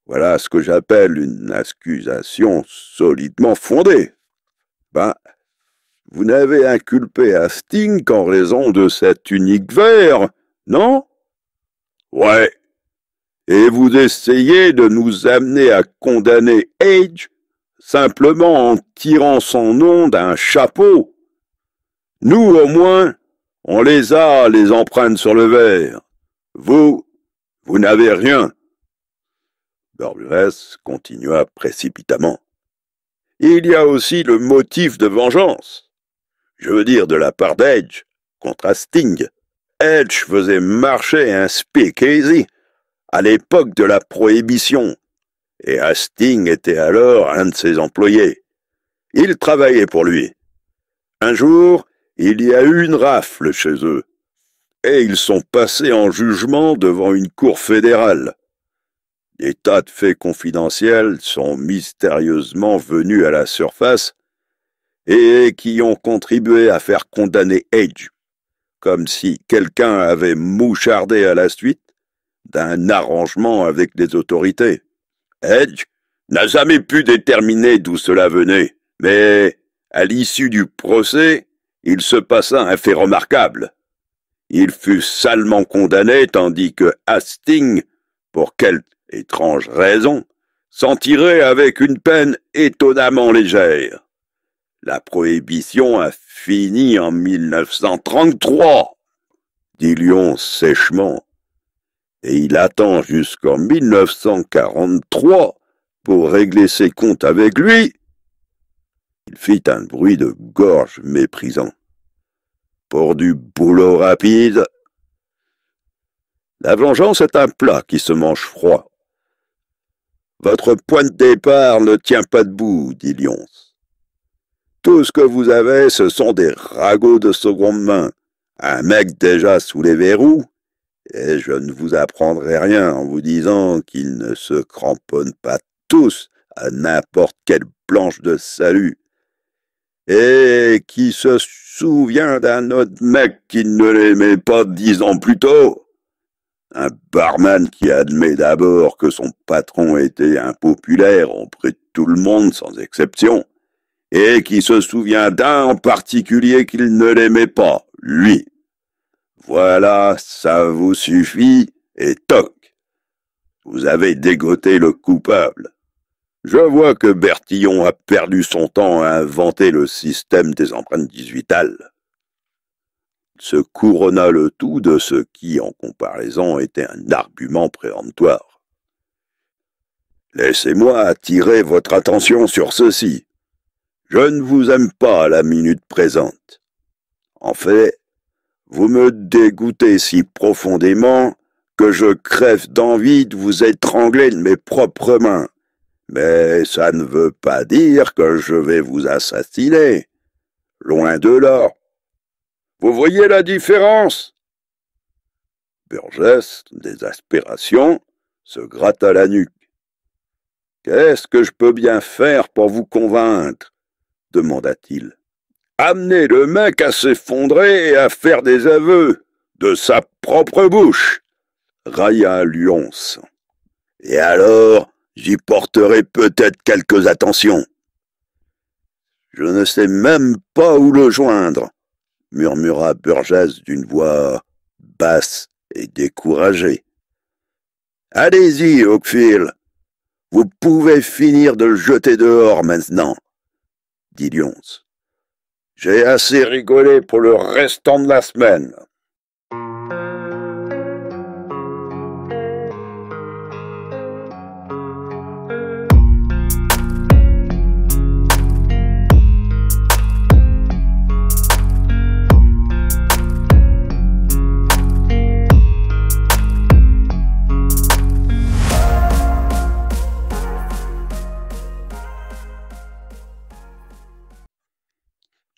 Voilà ce que j'appelle une accusation solidement fondée. Ben, vous n'avez inculpé Hastings qu'en raison de cet unique verre, non? Ouais. Et vous essayez de nous amener à condamner Edge simplement en tirant son nom d'un chapeau. Nous, au moins, on les a, les empreintes sur le verre. Vous n'avez rien. Burgess continua précipitamment. Il y a aussi le motif de vengeance. Je veux dire de la part d'Edge contre Hastings. Edge faisait marcher un speakeasy à l'époque de la Prohibition, et Hastings était alors un de ses employés. Il travaillait pour lui. Un jour, il y a eu une rafle chez eux, et ils sont passés en jugement devant une cour fédérale. Des tas de faits confidentiels sont mystérieusement venus à la surface et qui ont contribué à faire condamner Edge, comme si quelqu'un avait mouchardé à la suite d'un arrangement avec les autorités. Edge n'a jamais pu déterminer d'où cela venait, mais à l'issue du procès, il se passa un fait remarquable. Il fut salement condamné tandis que Hastings, pour quelque étrange raison, s'en tirait avec une peine étonnamment légère. La prohibition a fini en 1933, dit Lyon sèchement, et il attend jusqu'en 1943 pour régler ses comptes avec lui. Il fit un bruit de gorge méprisant. Pour du boulot rapide. La vengeance est un plat qui se mange froid. Votre point de départ ne tient pas debout, dit Lyons. Tout ce que vous avez, ce sont des ragots de seconde main, un mec déjà sous les verrous, et je ne vous apprendrai rien en vous disant qu'ils ne se cramponnent pas tous à n'importe quelle planche de salut. Et qui se souvient d'un autre mec qui ne l'aimait pas 10 ans plus tôt? Un barman qui admet d'abord que son patron était impopulaire auprès de tout le monde sans exception, et qui se souvient d'un en particulier qu'il ne l'aimait pas, lui. Voilà, ça vous suffit, et toc, vous avez dégoté le coupable. Je vois que Bertillon a perdu son temps à inventer le système des empreintes digitales. Il se couronna le tout de ce qui, en comparaison, était un argument péremptoire. Laissez-moi attirer votre attention sur ceci. Je ne vous aime pas à la minute présente. En fait, vous me dégoûtez si profondément que je crève d'envie de vous étrangler de mes propres mains. Mais ça ne veut pas dire que je vais vous assassiner. Loin de là. Vous voyez la différence? Burgess, d'exaspération, se gratta la nuque. Qu'est-ce que je peux bien faire pour vous convaincre? Demanda-t-il. Amenez le mec à s'effondrer et à faire des aveux de sa propre bouche, railla Lyons. Et alors, j'y porterai peut-être quelques attentions. Je ne sais même pas où le joindre, murmura Burgess d'une voix basse et découragée. Allez-y, Oakfield. Vous pouvez finir de le jeter dehors maintenant, dit Lyons. J'ai assez rigolé pour le restant de la semaine.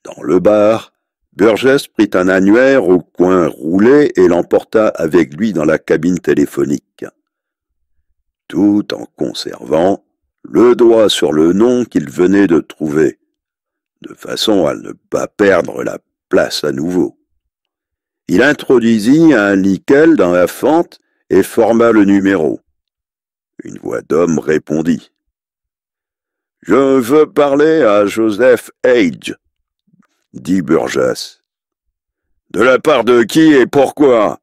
Dans le bar, Burgess prit un annuaire au coin roulé et l'emporta avec lui dans la cabine téléphonique, tout en conservant le doigt sur le nom qu'il venait de trouver, de façon à ne pas perdre la place à nouveau. Il introduisit un nickel dans la fente et forma le numéro. Une voix d'homme répondit. « Je veux parler à Joseph Edge. » dit Burgess. De la part de qui et pourquoi?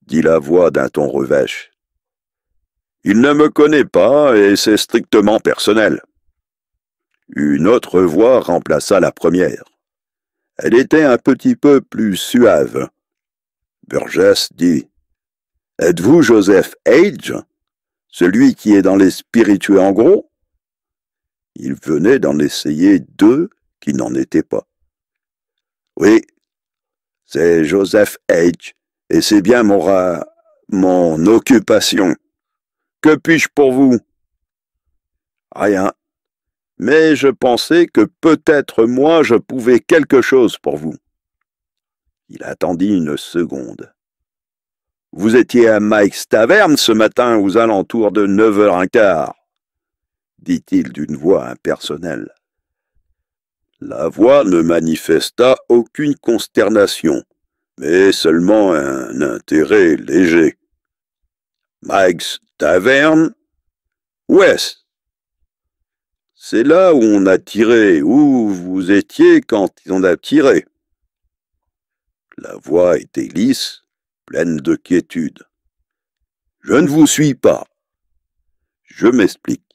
Dit la voix d'un ton revêche. Il ne me connaît pas et c'est strictement personnel. Une autre voix remplaça la première. Elle était un petit peu plus suave. Burgess dit « Êtes-vous Joseph Hage, celui qui est dans les spiritueux en gros ?» Il venait d'en essayer deux qui n'en étaient pas. « Oui, c'est Joseph Hage, et c'est bien mon occupation. Que puis-je pour vous? » Rien. Mais je pensais que peut-être moi je pouvais quelque chose pour vous. Il attendit une seconde. Vous étiez à Mike's Taverne ce matin aux alentours de 9h15, dit-il d'une voix impersonnelle. La voix ne manifesta aucune consternation, mais seulement un intérêt léger. Mike's Taverne? Où est-ce? C'est là où on a tiré, où vous étiez quand on a tiré. La voix était lisse, pleine de quiétude. Je ne vous suis pas. Je m'explique.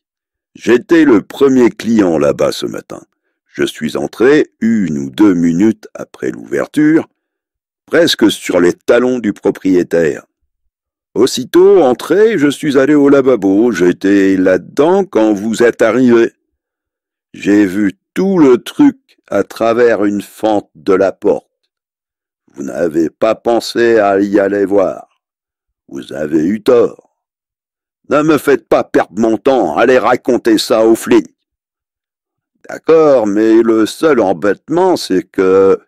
J'étais le premier client là-bas ce matin. Je suis entré 1 ou 2 minutes après l'ouverture, presque sur les talons du propriétaire. Aussitôt entré, je suis allé au lavabo. J'étais là-dedans quand vous êtes arrivé. J'ai vu tout le truc à travers une fente de la porte. Vous n'avez pas pensé à y aller voir. Vous avez eu tort. Ne me faites pas perdre mon temps, allez raconter ça aux flics. D'accord, mais le seul embêtement, c'est que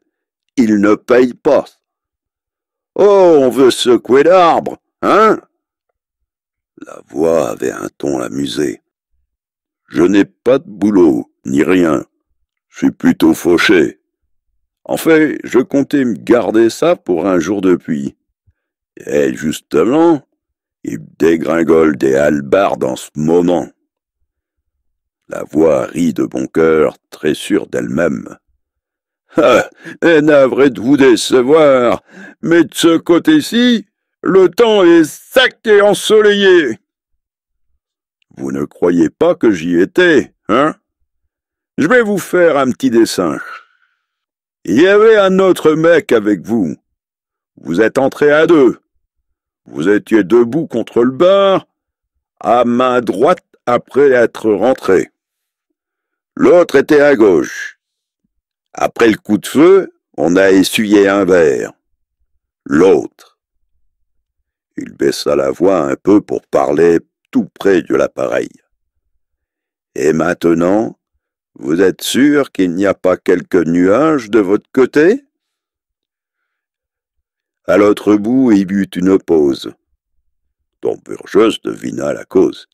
ils ne payent pas. Oh, on veut secouer l'arbre, hein? La voix avait un ton amusé. Je n'ai pas de boulot, ni rien. Je suis plutôt fauché. En fait, je comptais me garder ça pour un jour de pluie. Et justement, il dégringole des hallebardes en ce moment. La voix rit de bon cœur, très sûre d'elle-même. Ah, navré de vous décevoir, mais de ce côté-ci, le temps est sec et ensoleillé. Vous ne croyez pas que j'y étais, hein? Je vais vous faire un petit dessin. Il y avait un autre mec avec vous. Vous êtes entrés à 2. Vous étiez debout contre le bar, à main droite après être rentré. L'autre était à gauche. Après le coup de feu, on a essuyé un verre. L'autre. Il baissa la voix un peu pour parler tout près de l'appareil. Et maintenant, vous êtes sûr qu'il n'y a pas quelques nuages de votre côté? À l'autre bout, il y eut une pause, dont Burgess devina la cause.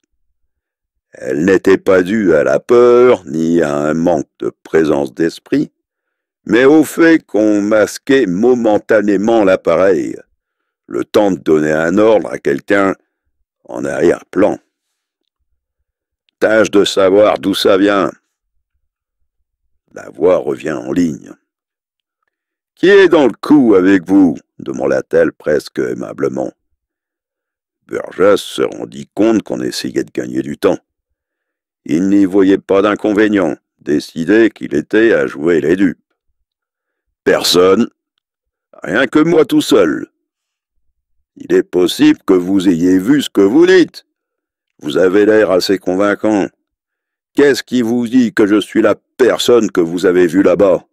Elle n'était pas due à la peur, ni à un manque de présence d'esprit, mais au fait qu'on masquait momentanément l'appareil, le temps de donner un ordre à quelqu'un en arrière-plan. Tâche de savoir d'où ça vient. La voix revient en ligne. « Qui est dans le coup avec vous ?» demanda-t-elle presque aimablement. Burgess se rendit compte qu'on essayait de gagner du temps. Il n'y voyait pas d'inconvénient, décidé qu'il était à jouer les dupes. « Personne, rien que moi tout seul. Il est possible que vous ayez vu ce que vous dites. Vous avez l'air assez convaincant. Qu'est-ce qui vous dit que je suis la personne que vous avez vue là-bas?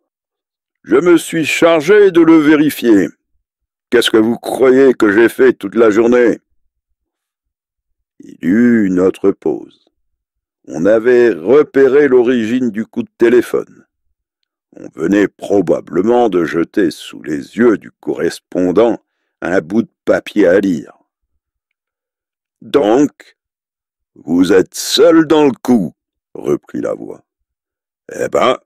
Je me suis chargé de le vérifier. Qu'est-ce que vous croyez que j'ai fait toute la journée? » Il y eut une autre pause. On avait repéré l'origine du coup de téléphone. On venait probablement de jeter sous les yeux du correspondant un bout de papier à lire. « Donc, vous êtes seul dans le coup, » reprit la voix. « Eh ben,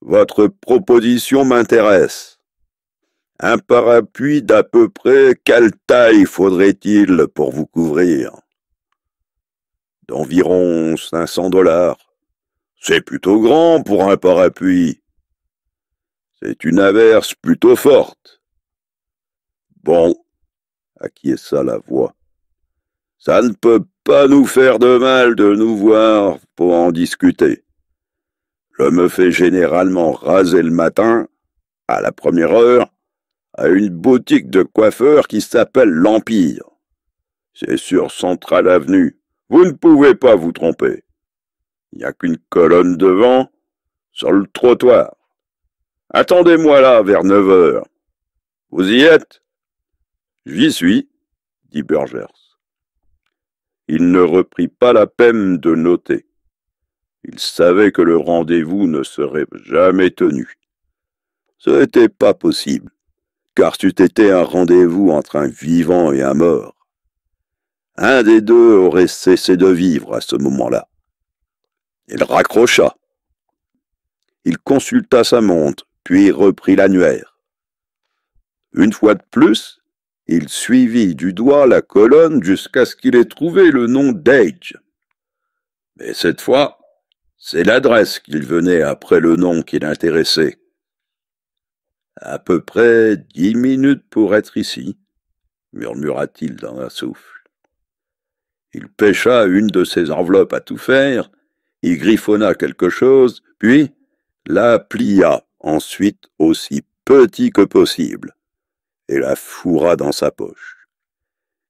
votre proposition m'intéresse. Un parapluie d'à peu près quelle taille faudrait-il pour vous couvrir? D'environ $500. C'est plutôt grand pour un parapluie. C'est une averse plutôt forte. Bon, acquiesça la voix. Ça ne peut pas nous faire de mal de nous voir pour en discuter. Je me fais généralement raser le matin, à la première heure, à une boutique de coiffeur qui s'appelle l'Empire. C'est sur Central Avenue. Vous ne pouvez pas vous tromper. Il n'y a qu'une colonne devant, sur le trottoir. Attendez-moi là vers 9 heures. Vous y êtes? J'y suis, dit Burgers. Il ne reprit pas la peine de noter. Il savait que le rendez-vous ne serait jamais tenu. Ce n'était pas possible, car c'eût été un rendez-vous entre un vivant et un mort. Un des deux aurait cessé de vivre à ce moment-là. Il raccrocha. Il consulta sa montre, puis reprit l'annuaire. Une fois de plus, il suivit du doigt la colonne jusqu'à ce qu'il ait trouvé le nom d'Age. Mais cette fois, c'est l'adresse qu'il venait après le nom qui l'intéressait. À peu près 10 minutes pour être ici, murmura-t-il dans un souffle. Il pêcha une de ses enveloppes à tout faire, y griffonna quelque chose, puis la plia ensuite aussi petit que possible, et la fourra dans sa poche.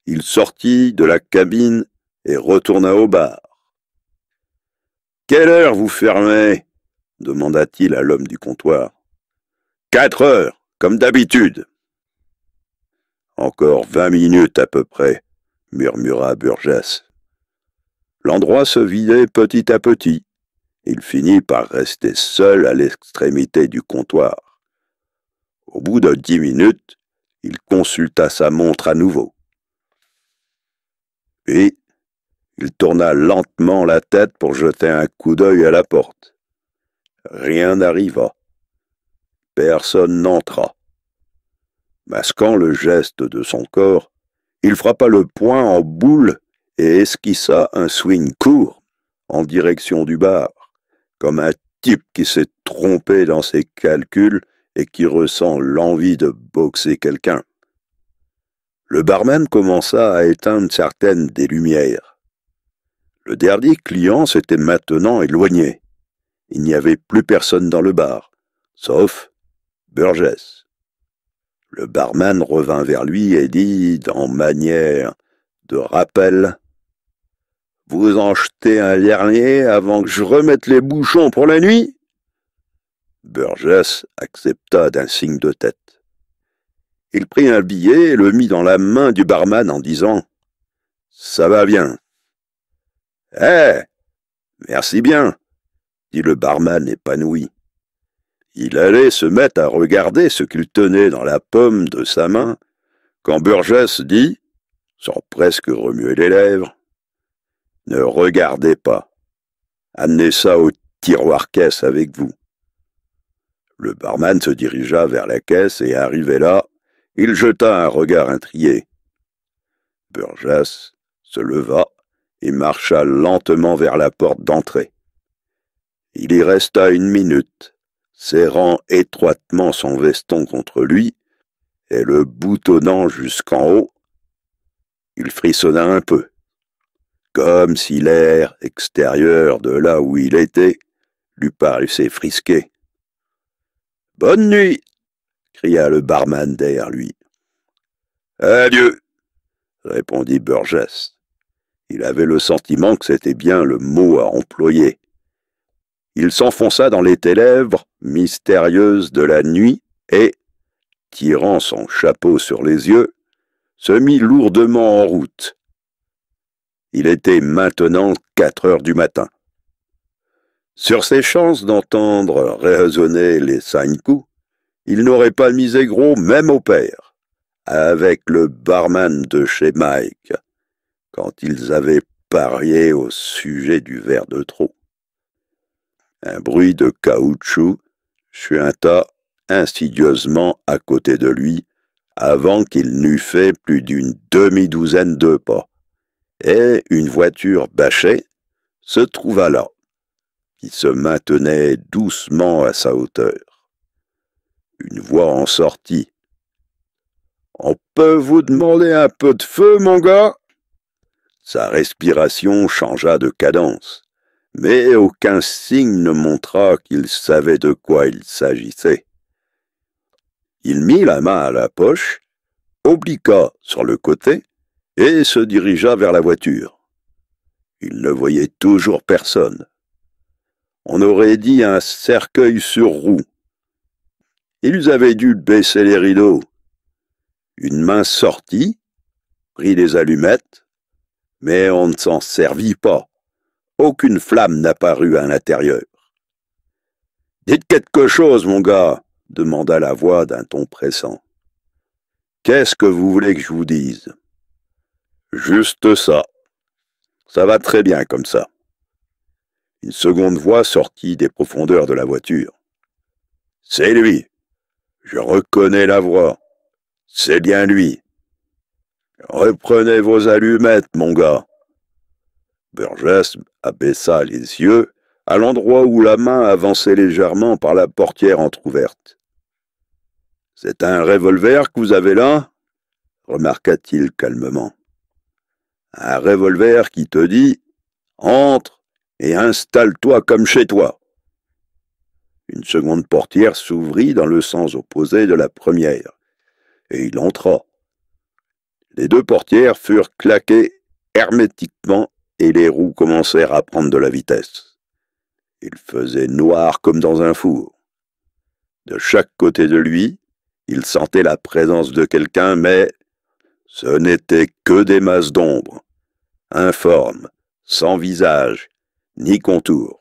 Il sortit de la cabine et retourna au bar. « Quelle heure vous fermez ?» demanda-t-il à l'homme du comptoir. « 4 heures, comme d'habitude. »« Encore 20 minutes à peu près, » murmura Burgess. L'endroit se vidait petit à petit. Il finit par rester seul à l'extrémité du comptoir. Au bout de 10 minutes, il consulta sa montre à nouveau. Puis, il tourna lentement la tête pour jeter un coup d'œil à la porte. Rien n'arriva. Personne n'entra. Masquant le geste de son corps, il frappa le poing en boule et esquissa un swing court en direction du bar, comme un type qui s'est trompé dans ses calculs et qui ressent l'envie de boxer quelqu'un. Le barman commença à éteindre certaines des lumières. Le dernier client s'était maintenant éloigné. Il n'y avait plus personne dans le bar, sauf Burgess. Le barman revint vers lui et dit, en manière de rappel, « Vous en jetez un dernier avant que je remette les bouchons pour la nuit ?» Burgess accepta d'un signe de tête. Il prit un billet et le mit dans la main du barman en disant « Ça va bien. »« Merci bien, » dit le barman épanoui. Il allait se mettre à regarder ce qu'il tenait dans la paume de sa main, quand Burgess dit, sans presque remuer les lèvres, « Ne regardez pas. Amenez ça au tiroir-caisse avec vous. » Le barman se dirigea vers la caisse et, arrivé là, il jeta un regard intrigué. Burgess se leva et marcha lentement vers la porte d'entrée. Il y resta 1 minute, serrant étroitement son veston contre lui et le boutonnant jusqu'en haut. Il frissonna un peu, comme si l'air extérieur de là où il était lui paraissait frisqué. « Bonne nuit !» cria le barman derrière lui. « Adieu !» répondit Burgess. Il avait le sentiment que c'était bien le mot à employer. Il s'enfonça dans les ténèbres mystérieuses de la nuit et, tirant son chapeau sur les yeux, se mit lourdement en route. Il était maintenant 4 heures du matin. Sur ses chances d'entendre résonner les 5 coups, il n'aurait pas misé gros même au père, avec le barman de chez Mike, quand ils avaient parié au sujet du verre de trop. Un bruit de caoutchouc chuinta insidieusement à côté de lui avant qu'il n'eût fait plus d'une demi-douzaine de pas, et une voiture bâchée se trouva là, qui se maintenait doucement à sa hauteur. Une voix en sortit. « On peut vous demander un peu de feu, mon gars ?» Sa respiration changea de cadence, mais aucun signe ne montra qu'il savait de quoi il s'agissait. Il mit la main à la poche, obliqua sur le côté et se dirigea vers la voiture. Il ne voyait toujours personne. On aurait dit un cercueil sur roue. Ils avaient dû baisser les rideaux. Une main sortit, prit des allumettes, mais on ne s'en servit pas. Aucune flamme n'apparut à l'intérieur. « Dites quelque chose, mon gars !» demanda la voix d'un ton pressant. « Qu'est-ce que vous voulez que je vous dise ?»« Juste ça. Ça va très bien comme ça. » Une seconde voix sortit des profondeurs de la voiture. « C'est lui. Je reconnais la voix. C'est bien lui. Reprenez vos allumettes, mon gars. » Burgess abaissa les yeux à l'endroit où la main avançait légèrement par la portière entr'ouverte. « C'est un revolver que vous avez là ?» remarqua-t-il calmement. « Un revolver qui te dit « Entre et installe-toi comme chez toi. » Une seconde portière s'ouvrit dans le sens opposé de la première, et il entra. Les deux portières furent claquées hermétiquement et les roues commencèrent à prendre de la vitesse. Il faisait noir comme dans un four. De chaque côté de lui, il sentait la présence de quelqu'un, mais ce n'étaient que des masses d'ombre, informes, sans visage, ni contour.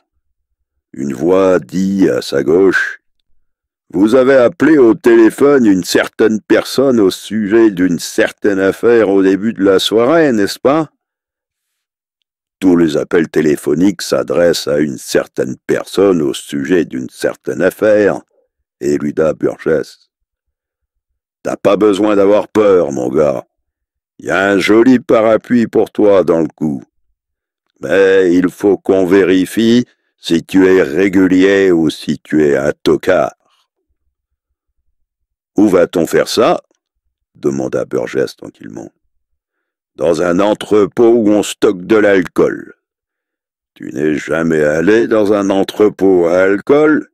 Une voix dit à sa gauche « Vous avez appelé au téléphone une certaine personne au sujet d'une certaine affaire au début de la soirée, n'est-ce pas ?» Tous les appels téléphoniques s'adressent à une certaine personne au sujet d'une certaine affaire, éluda Burgess. « T'as pas besoin d'avoir peur, mon gars. Il y a un joli parapluie pour toi dans le cou. Mais il faut qu'on vérifie si tu es régulier ou si tu es un tocard. »« Où va-t-on faire ça ?» demanda Burgess tranquillement. « Dans un entrepôt où on stocke de l'alcool. Tu n'es jamais allé dans un entrepôt à alcool?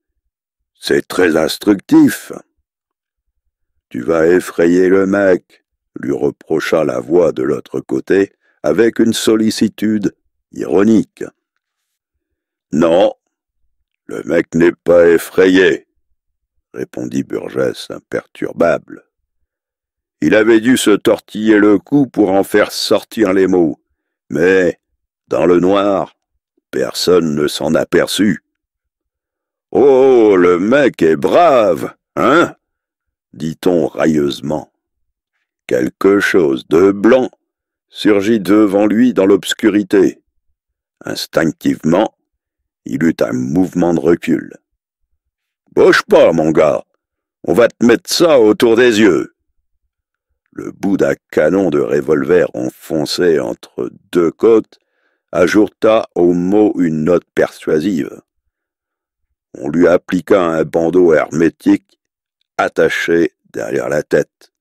C'est très instructif. »« Tu vas effrayer le mec, » lui reprocha la voix de l'autre côté avec une sollicitude ironique. « Non, le mec n'est pas effrayé, » répondit Burgess imperturbable. Il avait dû se tortiller le cou pour en faire sortir les mots, mais, dans le noir, personne ne s'en aperçut. « Oh, le mec est brave, hein ?» dit-on railleusement. Quelque chose de blanc surgit devant lui dans l'obscurité. Instinctivement, il eut un mouvement de recul. « Bouge pas, mon gars, on va te mettre ça autour des yeux. » Le bout d'un canon de revolver enfoncé entre deux côtes ajouta au mot une note persuasive. On lui appliqua un bandeau hermétique attaché derrière la tête.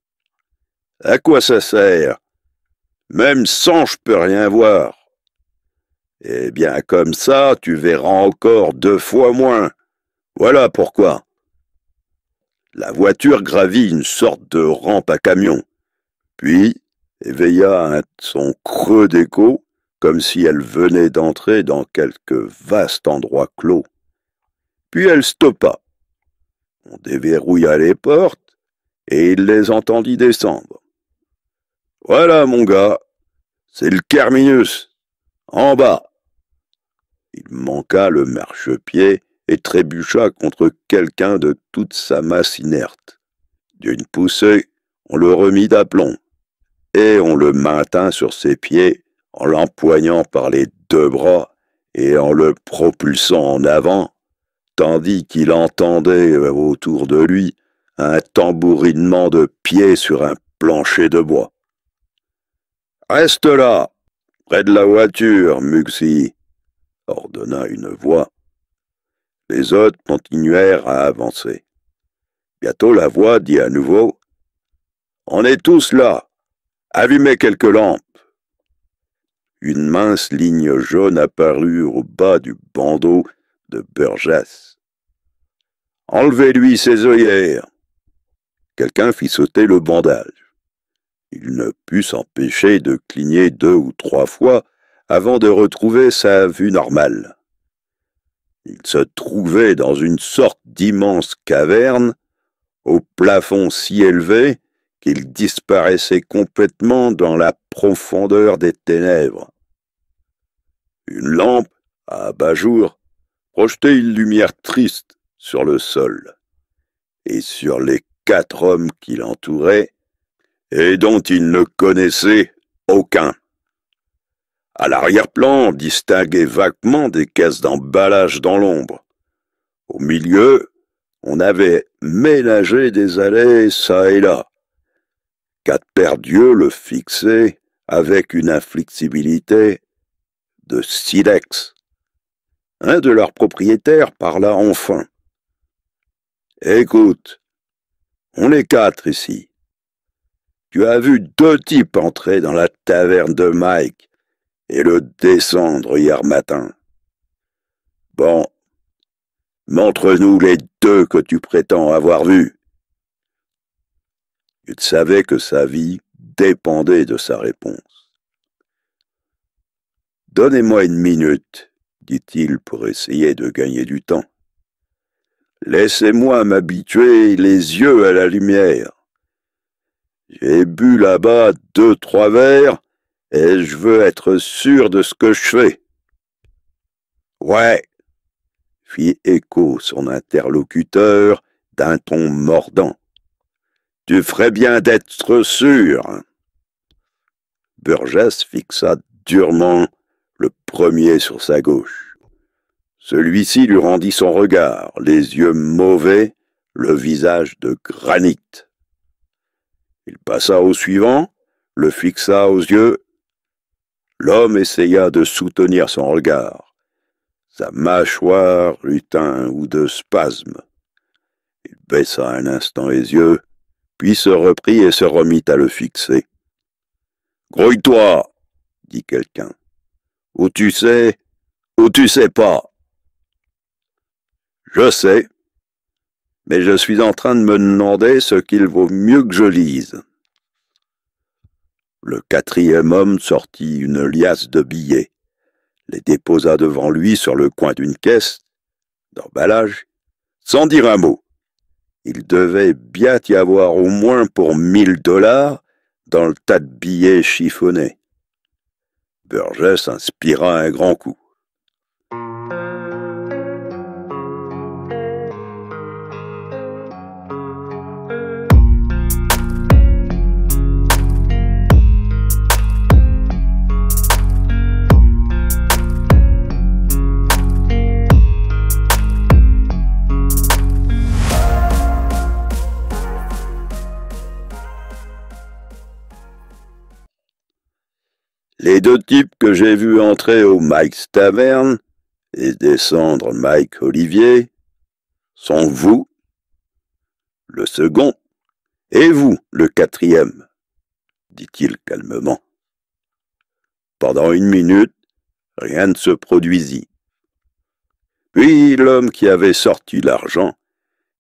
« À quoi ça sert? Même sans, je peux rien voir. » « Eh bien, comme ça, tu verras encore 2 fois moins. Voilà pourquoi. » La voiture gravit une sorte de rampe à camion, puis éveilla un son creux d'écho, comme si elle venait d'entrer dans quelque vaste endroit clos. Puis elle stoppa. On déverrouilla les portes, et il les entendit descendre. « Voilà, mon gars, c'est le terminus, en bas. » Il manqua le marchepied et trébucha contre quelqu'un de toute sa masse inerte. D'une poussée, on le remit d'aplomb, et on le maintint sur ses pieds en l'empoignant par les 2 bras et en le propulsant en avant, tandis qu'il entendait autour de lui un tambourinement de pieds sur un plancher de bois. « Reste là, près de la voiture, Mugsy !» ordonna une voix. Les autres continuèrent à avancer. Bientôt la voix dit à nouveau « On est tous là. Allumez quelques lampes. » Une mince ligne jaune apparut au bas du bandeau de Burgess. « Enlevez-lui ses œillères. » Quelqu'un fit sauter le bandage. Il ne put s'empêcher de cligner 2 ou 3 fois avant de retrouver sa vue normale. Il se trouvait dans une sorte d'immense caverne, au plafond si élevé qu'il disparaissait complètement dans la profondeur des ténèbres. Une lampe, à abat-jour, projetait une lumière triste sur le sol, et sur les 4 hommes qui l'entouraient, et dont il ne connaissait aucun. À l'arrière-plan, on distinguait vaguement des caisses d'emballage dans l'ombre. Au milieu, on avait ménagé des allées çà et là. 4 paires d'yeux le fixaient avec une inflexibilité de silex. Un de leurs propriétaires parla enfin. « Écoute, on est 4 ici. Tu as vu 2 types entrer dans la taverne de Mike et le descendre hier matin. Bon, montre-nous les 2 que tu prétends avoir vus. » Il savait que sa vie dépendait de sa réponse. « Donnez-moi 1 minute, dit-il pour essayer de gagner du temps. Laissez-moi m'habituer les yeux à la lumière. J'ai bu là-bas 2-3 verres et je veux être sûr de ce que je fais. » « Ouais, » fit écho son interlocuteur d'un ton mordant. « Tu ferais bien d'être sûr. » Burgess fixa durement le premier sur sa gauche. Celui-ci lui rendit son regard, les yeux mauvais, le visage de granit. Il passa au suivant, le fixa aux yeux. L'homme essaya de soutenir son regard. Sa mâchoire eut un ou 2 spasmes. Il baissa un instant les yeux, puis se reprit et se remit à le fixer. « Grouille-toi, dit quelqu'un. Ou tu sais pas. » « Je sais, mais je suis en train de me demander ce qu'il vaut mieux que je lise. » Le 4e homme sortit une liasse de billets, les déposa devant lui sur le coin d'une caisse d'emballage, sans dire un mot. Il devait bien y avoir au moins pour $1000 dans le tas de billets chiffonnés. Burgess inspira un grand coup. Les 2 types que j'ai vus entrer au Mike's Taverne et descendre Mike Olivier sont vous, le second, et vous, le 4e, dit-il calmement. Pendant 1 minute, rien ne se produisit. Puis l'homme qui avait sorti l'argent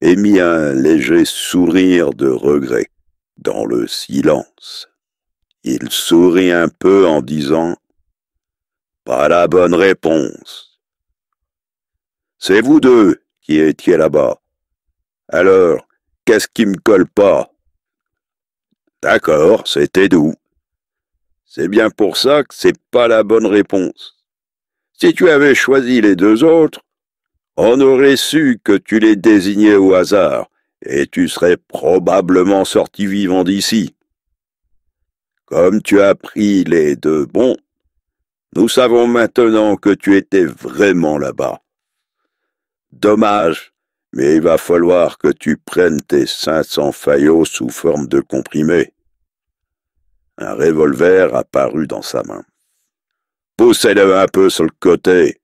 émit un léger sourire de regret dans le silence. Il sourit un peu en disant « Pas la bonne réponse. C'est vous 2 qui étiez là-bas. Alors, qu'est-ce qui me colle pas? » D'accord, c'était doux. C'est bien pour ça que c'est pas la bonne réponse. Si tu avais choisi les 2 autres, on aurait su que tu les désignais au hasard et tu serais probablement sorti vivant d'ici. Comme tu as pris les 2 bons, nous savons maintenant que tu étais vraiment là-bas. Dommage, mais il va falloir que tu prennes tes 500 faillots sous forme de comprimés. Un revolver apparut dans sa main. « Poussez-le un peu sur le côté, »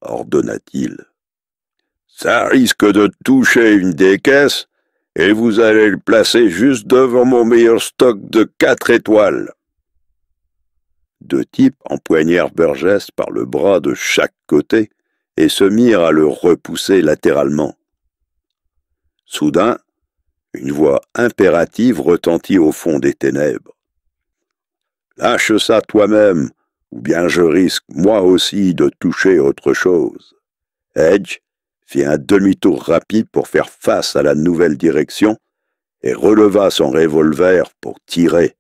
ordonna-t-il. « Ça risque de toucher une des caisses et vous allez le placer juste devant mon meilleur stock de 4 étoiles. Deux types empoignèrent Burgess par le bras de chaque côté et se mirent à le repousser latéralement. Soudain, une voix impérative retentit au fond des ténèbres. « Lâche ça toi-même, ou bien je risque moi aussi de toucher autre chose. » Edge fit un demi-tour rapide pour faire face à la nouvelle direction et releva son revolver pour tirer.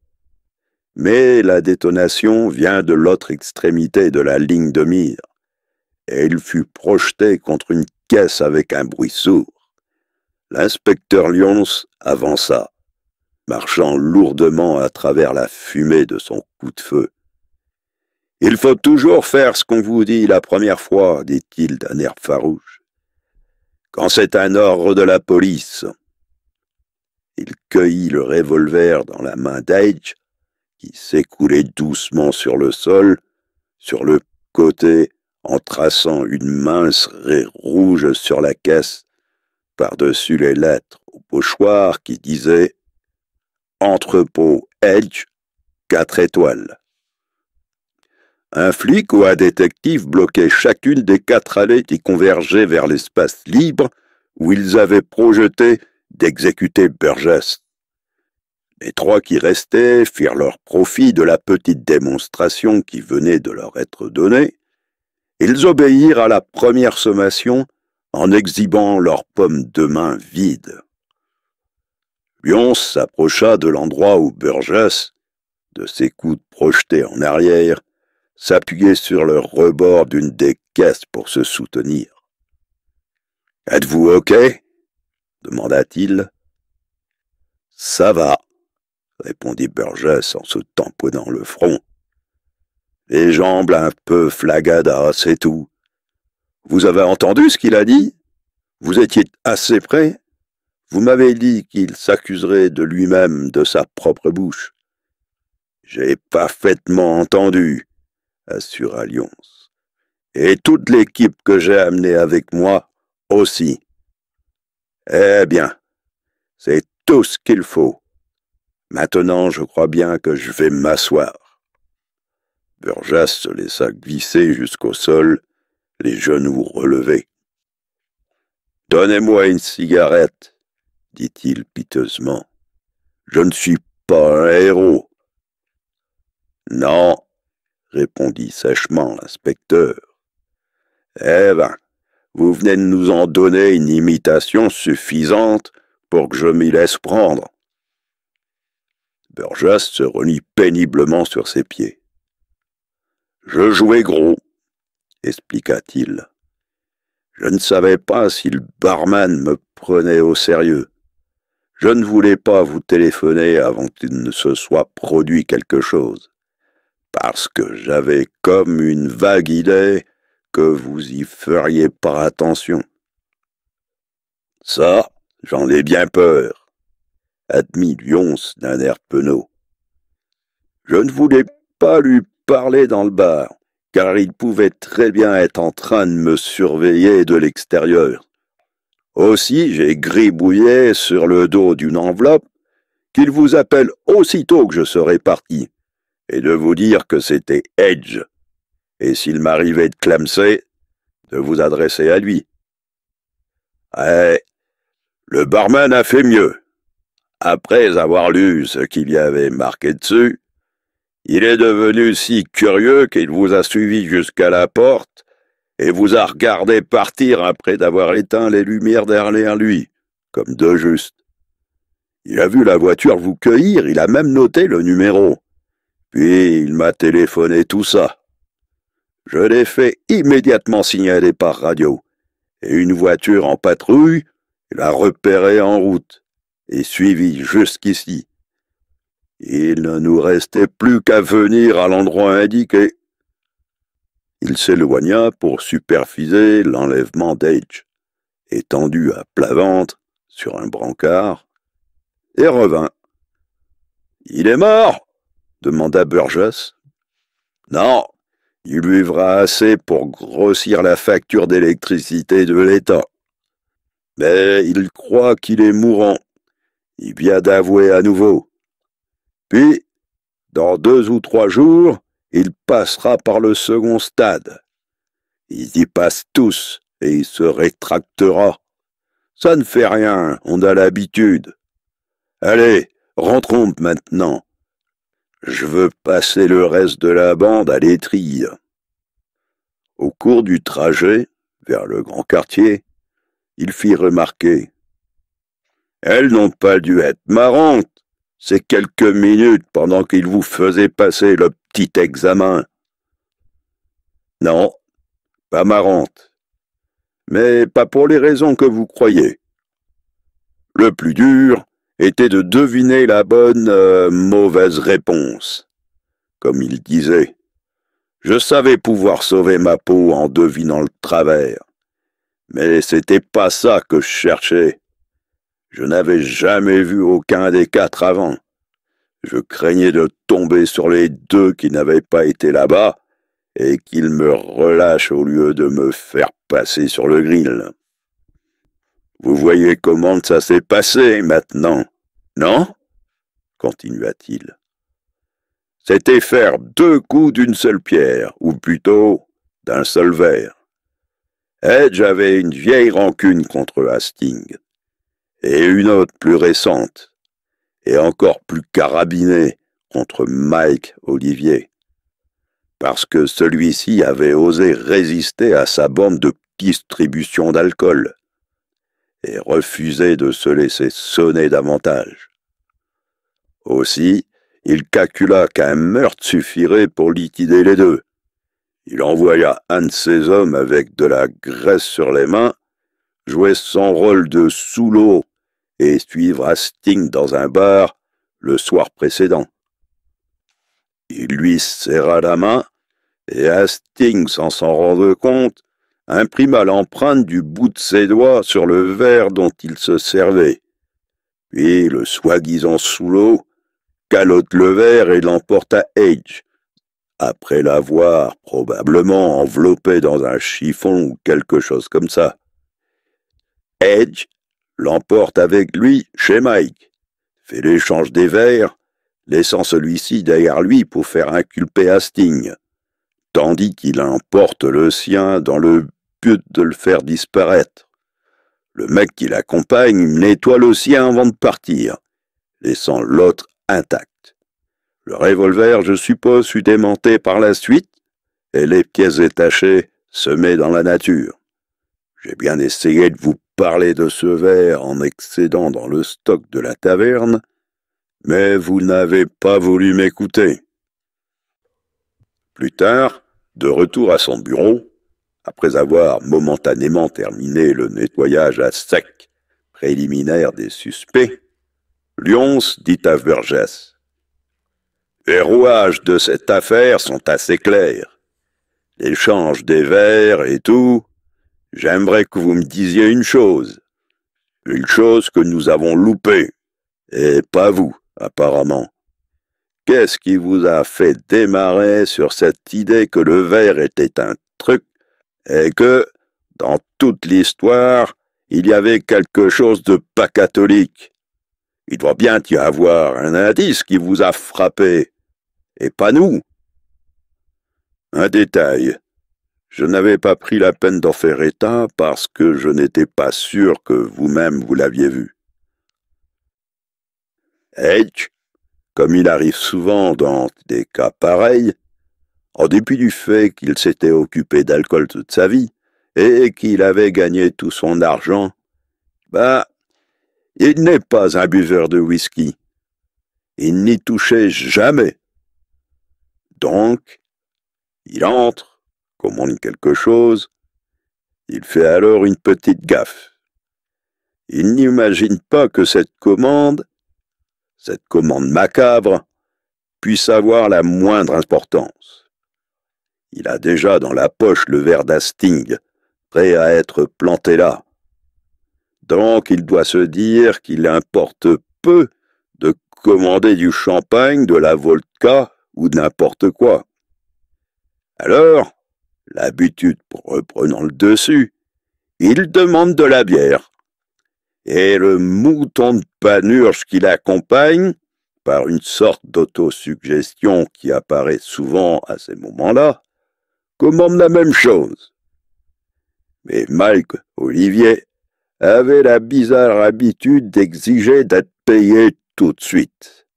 Mais la détonation vient de l'autre extrémité de la ligne de mire, et il fut projeté contre une caisse avec un bruit sourd. L'inspecteur Lyons avança, marchant lourdement à travers la fumée de son coup de feu. « Il faut toujours faire ce qu'on vous dit la première fois, dit-il d'un air farouche. Quand c'est un ordre de la police. » Il cueillit le revolver dans la main d'Edge, qui s'écoulait doucement sur le sol, sur le côté, en traçant une mince raie rouge sur la caisse, par-dessus les lettres au pochoir qui disait « Entrepôt Edge, 4 étoiles ». Un flic ou un détective bloquait chacune des 4 allées qui convergeaient vers l'espace libre où ils avaient projeté d'exécuter Burgess. Les 3 qui restaient firent leur profit de la petite démonstration qui venait de leur être donnée. Ils obéirent à la première sommation en exhibant leurs paumes de main vides. Lyons s'approcha de l'endroit où Burgess, de ses coudes projetés en arrière, s'appuyait sur le rebord d'une des caisses pour se soutenir. « Êtes-vous OK ?» demanda-t-il. « Ça va », répondit Burgess en se tamponnant le front. « Les jambes un peu flagadas, c'est tout. Vous avez entendu ce qu'il a dit? Vous étiez assez près? Vous m'avez dit qu'il s'accuserait de lui-même de sa propre bouche. »« J'ai parfaitement entendu, » assura Lyons. « Et toute l'équipe que j'ai amenée avec moi aussi. »« Eh bien, c'est tout ce qu'il faut. Maintenant, je crois bien que je vais m'asseoir. » Burgess se laissa glisser jusqu'au sol, les genoux relevés. « Donnez-moi une cigarette, » dit-il piteusement. « Je ne suis pas un héros. »« Non, » répondit sèchement l'inspecteur. « Eh ben, vous venez de nous en donner une imitation suffisante pour que je m'y laisse prendre. » Burgess se remit péniblement sur ses pieds. « Je jouais gros, » expliqua-t-il. « Je ne savais pas si le barman me prenait au sérieux. Je ne voulais pas vous téléphoner avant qu'il ne se soit produit quelque chose, parce que j'avais comme une vague idée que vous y feriez pas attention. »« Ça, j'en ai bien peur, » admit Lyons d'un air penaud. « Je ne voulais pas lui parler dans le bar, car il pouvait très bien être en train de me surveiller de l'extérieur. Aussi, j'ai gribouillé sur le dos d'une enveloppe qu'il vous appelle aussitôt que je serai parti, et de vous dire que c'était Edge, et s'il m'arrivait de clamser, de vous adresser à lui. Eh, le barman a fait mieux. Après avoir lu ce qu'il y avait marqué dessus, il est devenu si curieux qu'il vous a suivi jusqu'à la porte et vous a regardé partir après d'avoir éteint les lumières derrière lui, comme de juste. Il a vu la voiture vous cueillir, il a même noté le numéro. Puis il m'a téléphoné tout ça. Je l'ai fait immédiatement signaler par radio, et une voiture en patrouille l'a repéré en route et suivi jusqu'ici. Il ne nous restait plus qu'à venir à l'endroit indiqué. Il s'éloigna pour superviser l'enlèvement d'Edge, étendu à plat ventre sur un brancard, et revint. « Il est mort ?» demanda Burgess. « Non, il buvra assez pour grossir la facture d'électricité de l'État. Mais il croit qu'il est mourant, Il vient d'avouer à nouveau. Puis, dans 2 ou 3 jours, il passera par le second stade. Ils y passent tous et il se rétractera. Ça ne fait rien, on a l'habitude. Allez, rentrons maintenant. Je veux passer le reste de la bande à l'étrille. Au cours du trajet, vers le grand quartier, il fit remarquer. Elles n'ont pas dû être marrantes, ces quelques minutes pendant qu'il vous faisait passer le petit examen. Non, pas marrantes, mais pas pour les raisons que vous croyez. Le plus dur était de deviner la bonne mauvaise réponse. Comme il disait, je savais pouvoir sauver ma peau en devinant le travers. Mais c'était pas ça que je cherchais. Je n'avais jamais vu aucun des 4 avant. Je craignais de tomber sur les 2 qui n'avaient pas été là-bas et qu'ils me relâchent au lieu de me faire passer sur le grill. Vous voyez comment ça s'est passé maintenant, non? Continua-t-il. C'était faire 2 coups d'une seule pierre, ou plutôt d'un seul verre. Edge avait une vieille rancune contre Hastings, et une autre plus récente, et encore plus carabinée contre Mike Olivier, parce que celui-ci avait osé résister à sa bande de distribution d'alcool, et refusait de se laisser sonner davantage. Aussi, il calcula qu'un meurtre suffirait pour liquider les 2. Il envoya un de ses hommes avec de la graisse sur les mains, jouer son rôle de sous-l'eau et suivre Hastings dans un bar le soir précédent. Il lui serra la main et Hastings, sans s'en rendre compte, imprima l'empreinte du bout de ses doigts sur le verre dont il se servait. Puis, le soi-disant sous-l'eau calote le verre et l'emporte à Edge, après l'avoir probablement enveloppé dans un chiffon ou quelque chose comme ça. Edge l'emporte avec lui chez Mike, fait l'échange des verres, laissant celui-ci derrière lui pour faire inculper Hastings, tandis qu'il emporte le sien dans le but de le faire disparaître. Le mec qui l'accompagne nettoie le sien avant de partir, laissant l'autre intact. Le revolver, je suppose, fut démonté par la suite, et les pièces détachées semées dans la nature. J'ai bien essayé de vous parler de ce verre en excédant dans le stock de la taverne, mais vous n'avez pas voulu m'écouter. Plus tard, de retour à son bureau, après avoir momentanément terminé le nettoyage à sec préliminaire des suspects, Lyons dit à Burgess: « Les rouages de cette affaire sont assez clairs. L'échange des verres et tout, j'aimerais que vous me disiez une chose que nous avons loupée, et pas vous, apparemment. Qu'est-ce qui vous a fait démarrer sur cette idée que le verre était un truc et que, dans toute l'histoire, il y avait quelque chose de pas catholique? Il doit bien y avoir un indice qui vous a frappé, et pas nous. Un détail. Je n'avais pas pris la peine d'en faire état parce que je n'étais pas sûr que vous-même vous l'aviez vu. Edge, comme il arrive souvent dans des cas pareils, en dépit du fait qu'il s'était occupé d'alcool toute sa vie et qu'il avait gagné tout son argent, il n'est pas un buveur de whisky. Il n'y touchait jamais. Donc, il entre, commande quelque chose, il fait alors une petite gaffe. Il n'imagine pas que cette commande macabre, puisse avoir la moindre importance. Il a déjà dans la poche le verre d'Hastings, prêt à être planté là. Donc il doit se dire qu'il importe peu de commander du champagne, de la vodka ou n'importe quoi. Alors, l'habitude reprenant le dessus, il demande de la bière. et le mouton de Panurge qui l'accompagne, par une sorte d'autosuggestion qui apparaît souvent à ces moments-là, commande la même chose. Mais Mike Olivier avait la bizarre habitude d'exiger d'être payé tout de suite.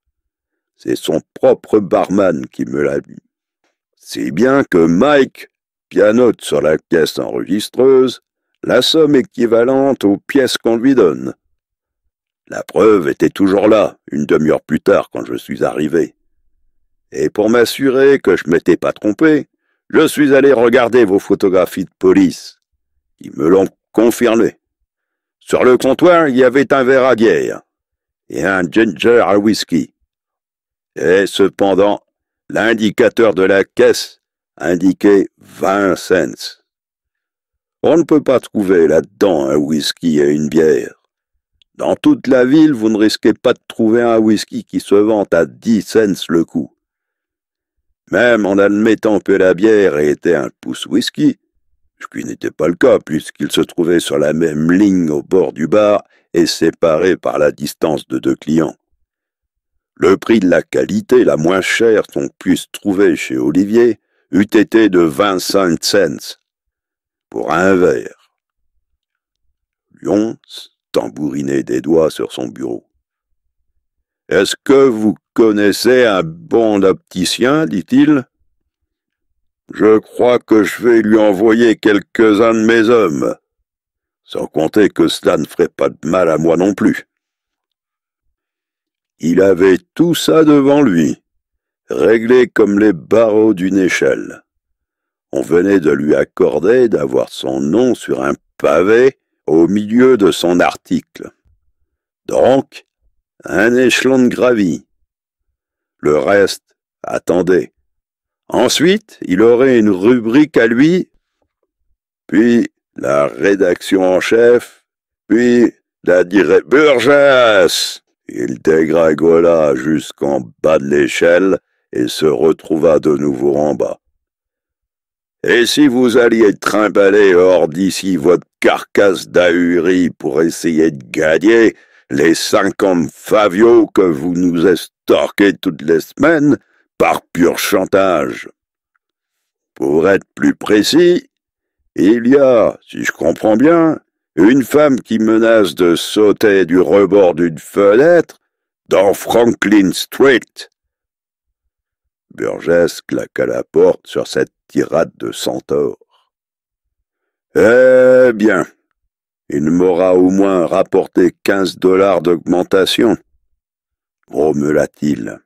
C'est son propre barman qui me l'a dit. Si bien que Mike pianote sur la caisse enregistreuse la somme équivalente aux pièces qu'on lui donne. La preuve était toujours là, une demi-heure plus tard quand je suis arrivé. Et pour m'assurer que je m'étais pas trompé, je suis allé regarder vos photographies de police, qui me l'ont confirmé. Sur le comptoir, il y avait un verre à bière et un ginger à whisky. Et cependant, l'indicateur de la caisse indiquait 20 cents. On ne peut pas trouver là-dedans un whisky et une bière. Dans toute la ville, vous ne risquez pas de trouver un whisky qui se vante à 10 cents le coup. Même en admettant que la bière était un pouce whisky, ce qui n'était pas le cas puisqu'il se trouvait sur la même ligne au bord du bar et séparé par la distance de 2 clients. Le prix de la qualité la moins chère qu'on puisse trouver chez Olivier eût été de 25 cents pour un verre. Lyons tambourinait des doigts sur son bureau. « Est-ce que vous connaissez un bon opticien, dit-il. Je crois que je vais lui envoyer quelques-uns de mes hommes, sans compter que cela ne ferait pas de mal à moi non plus. » Il avait tout ça devant lui, réglé comme les barreaux d'une échelle. On venait de lui accorder d'avoir son nom sur un pavé au milieu de son article. Donc, un échelon de gravi. Le reste, attendez. Ensuite, il aurait une rubrique à lui, puis la rédaction en chef, puis la direction. Burgess! Il dégringola jusqu'en bas de l'échelle et se retrouva de nouveau en bas. Et si vous alliez trimballer hors d'ici votre carcasse d'ahurie pour essayer de gagner les 50 favios que vous nous estorquez toutes les semaines par pur chantage. Pour être plus précis, il y a, si je comprends bien, une femme qui menace de sauter du rebord d'une fenêtre dans Franklin Street. Burgess claqua la porte sur cette tirade de centaure. Eh bien, il m'aura au moins rapporté $15 d'augmentation, grommela-t-il.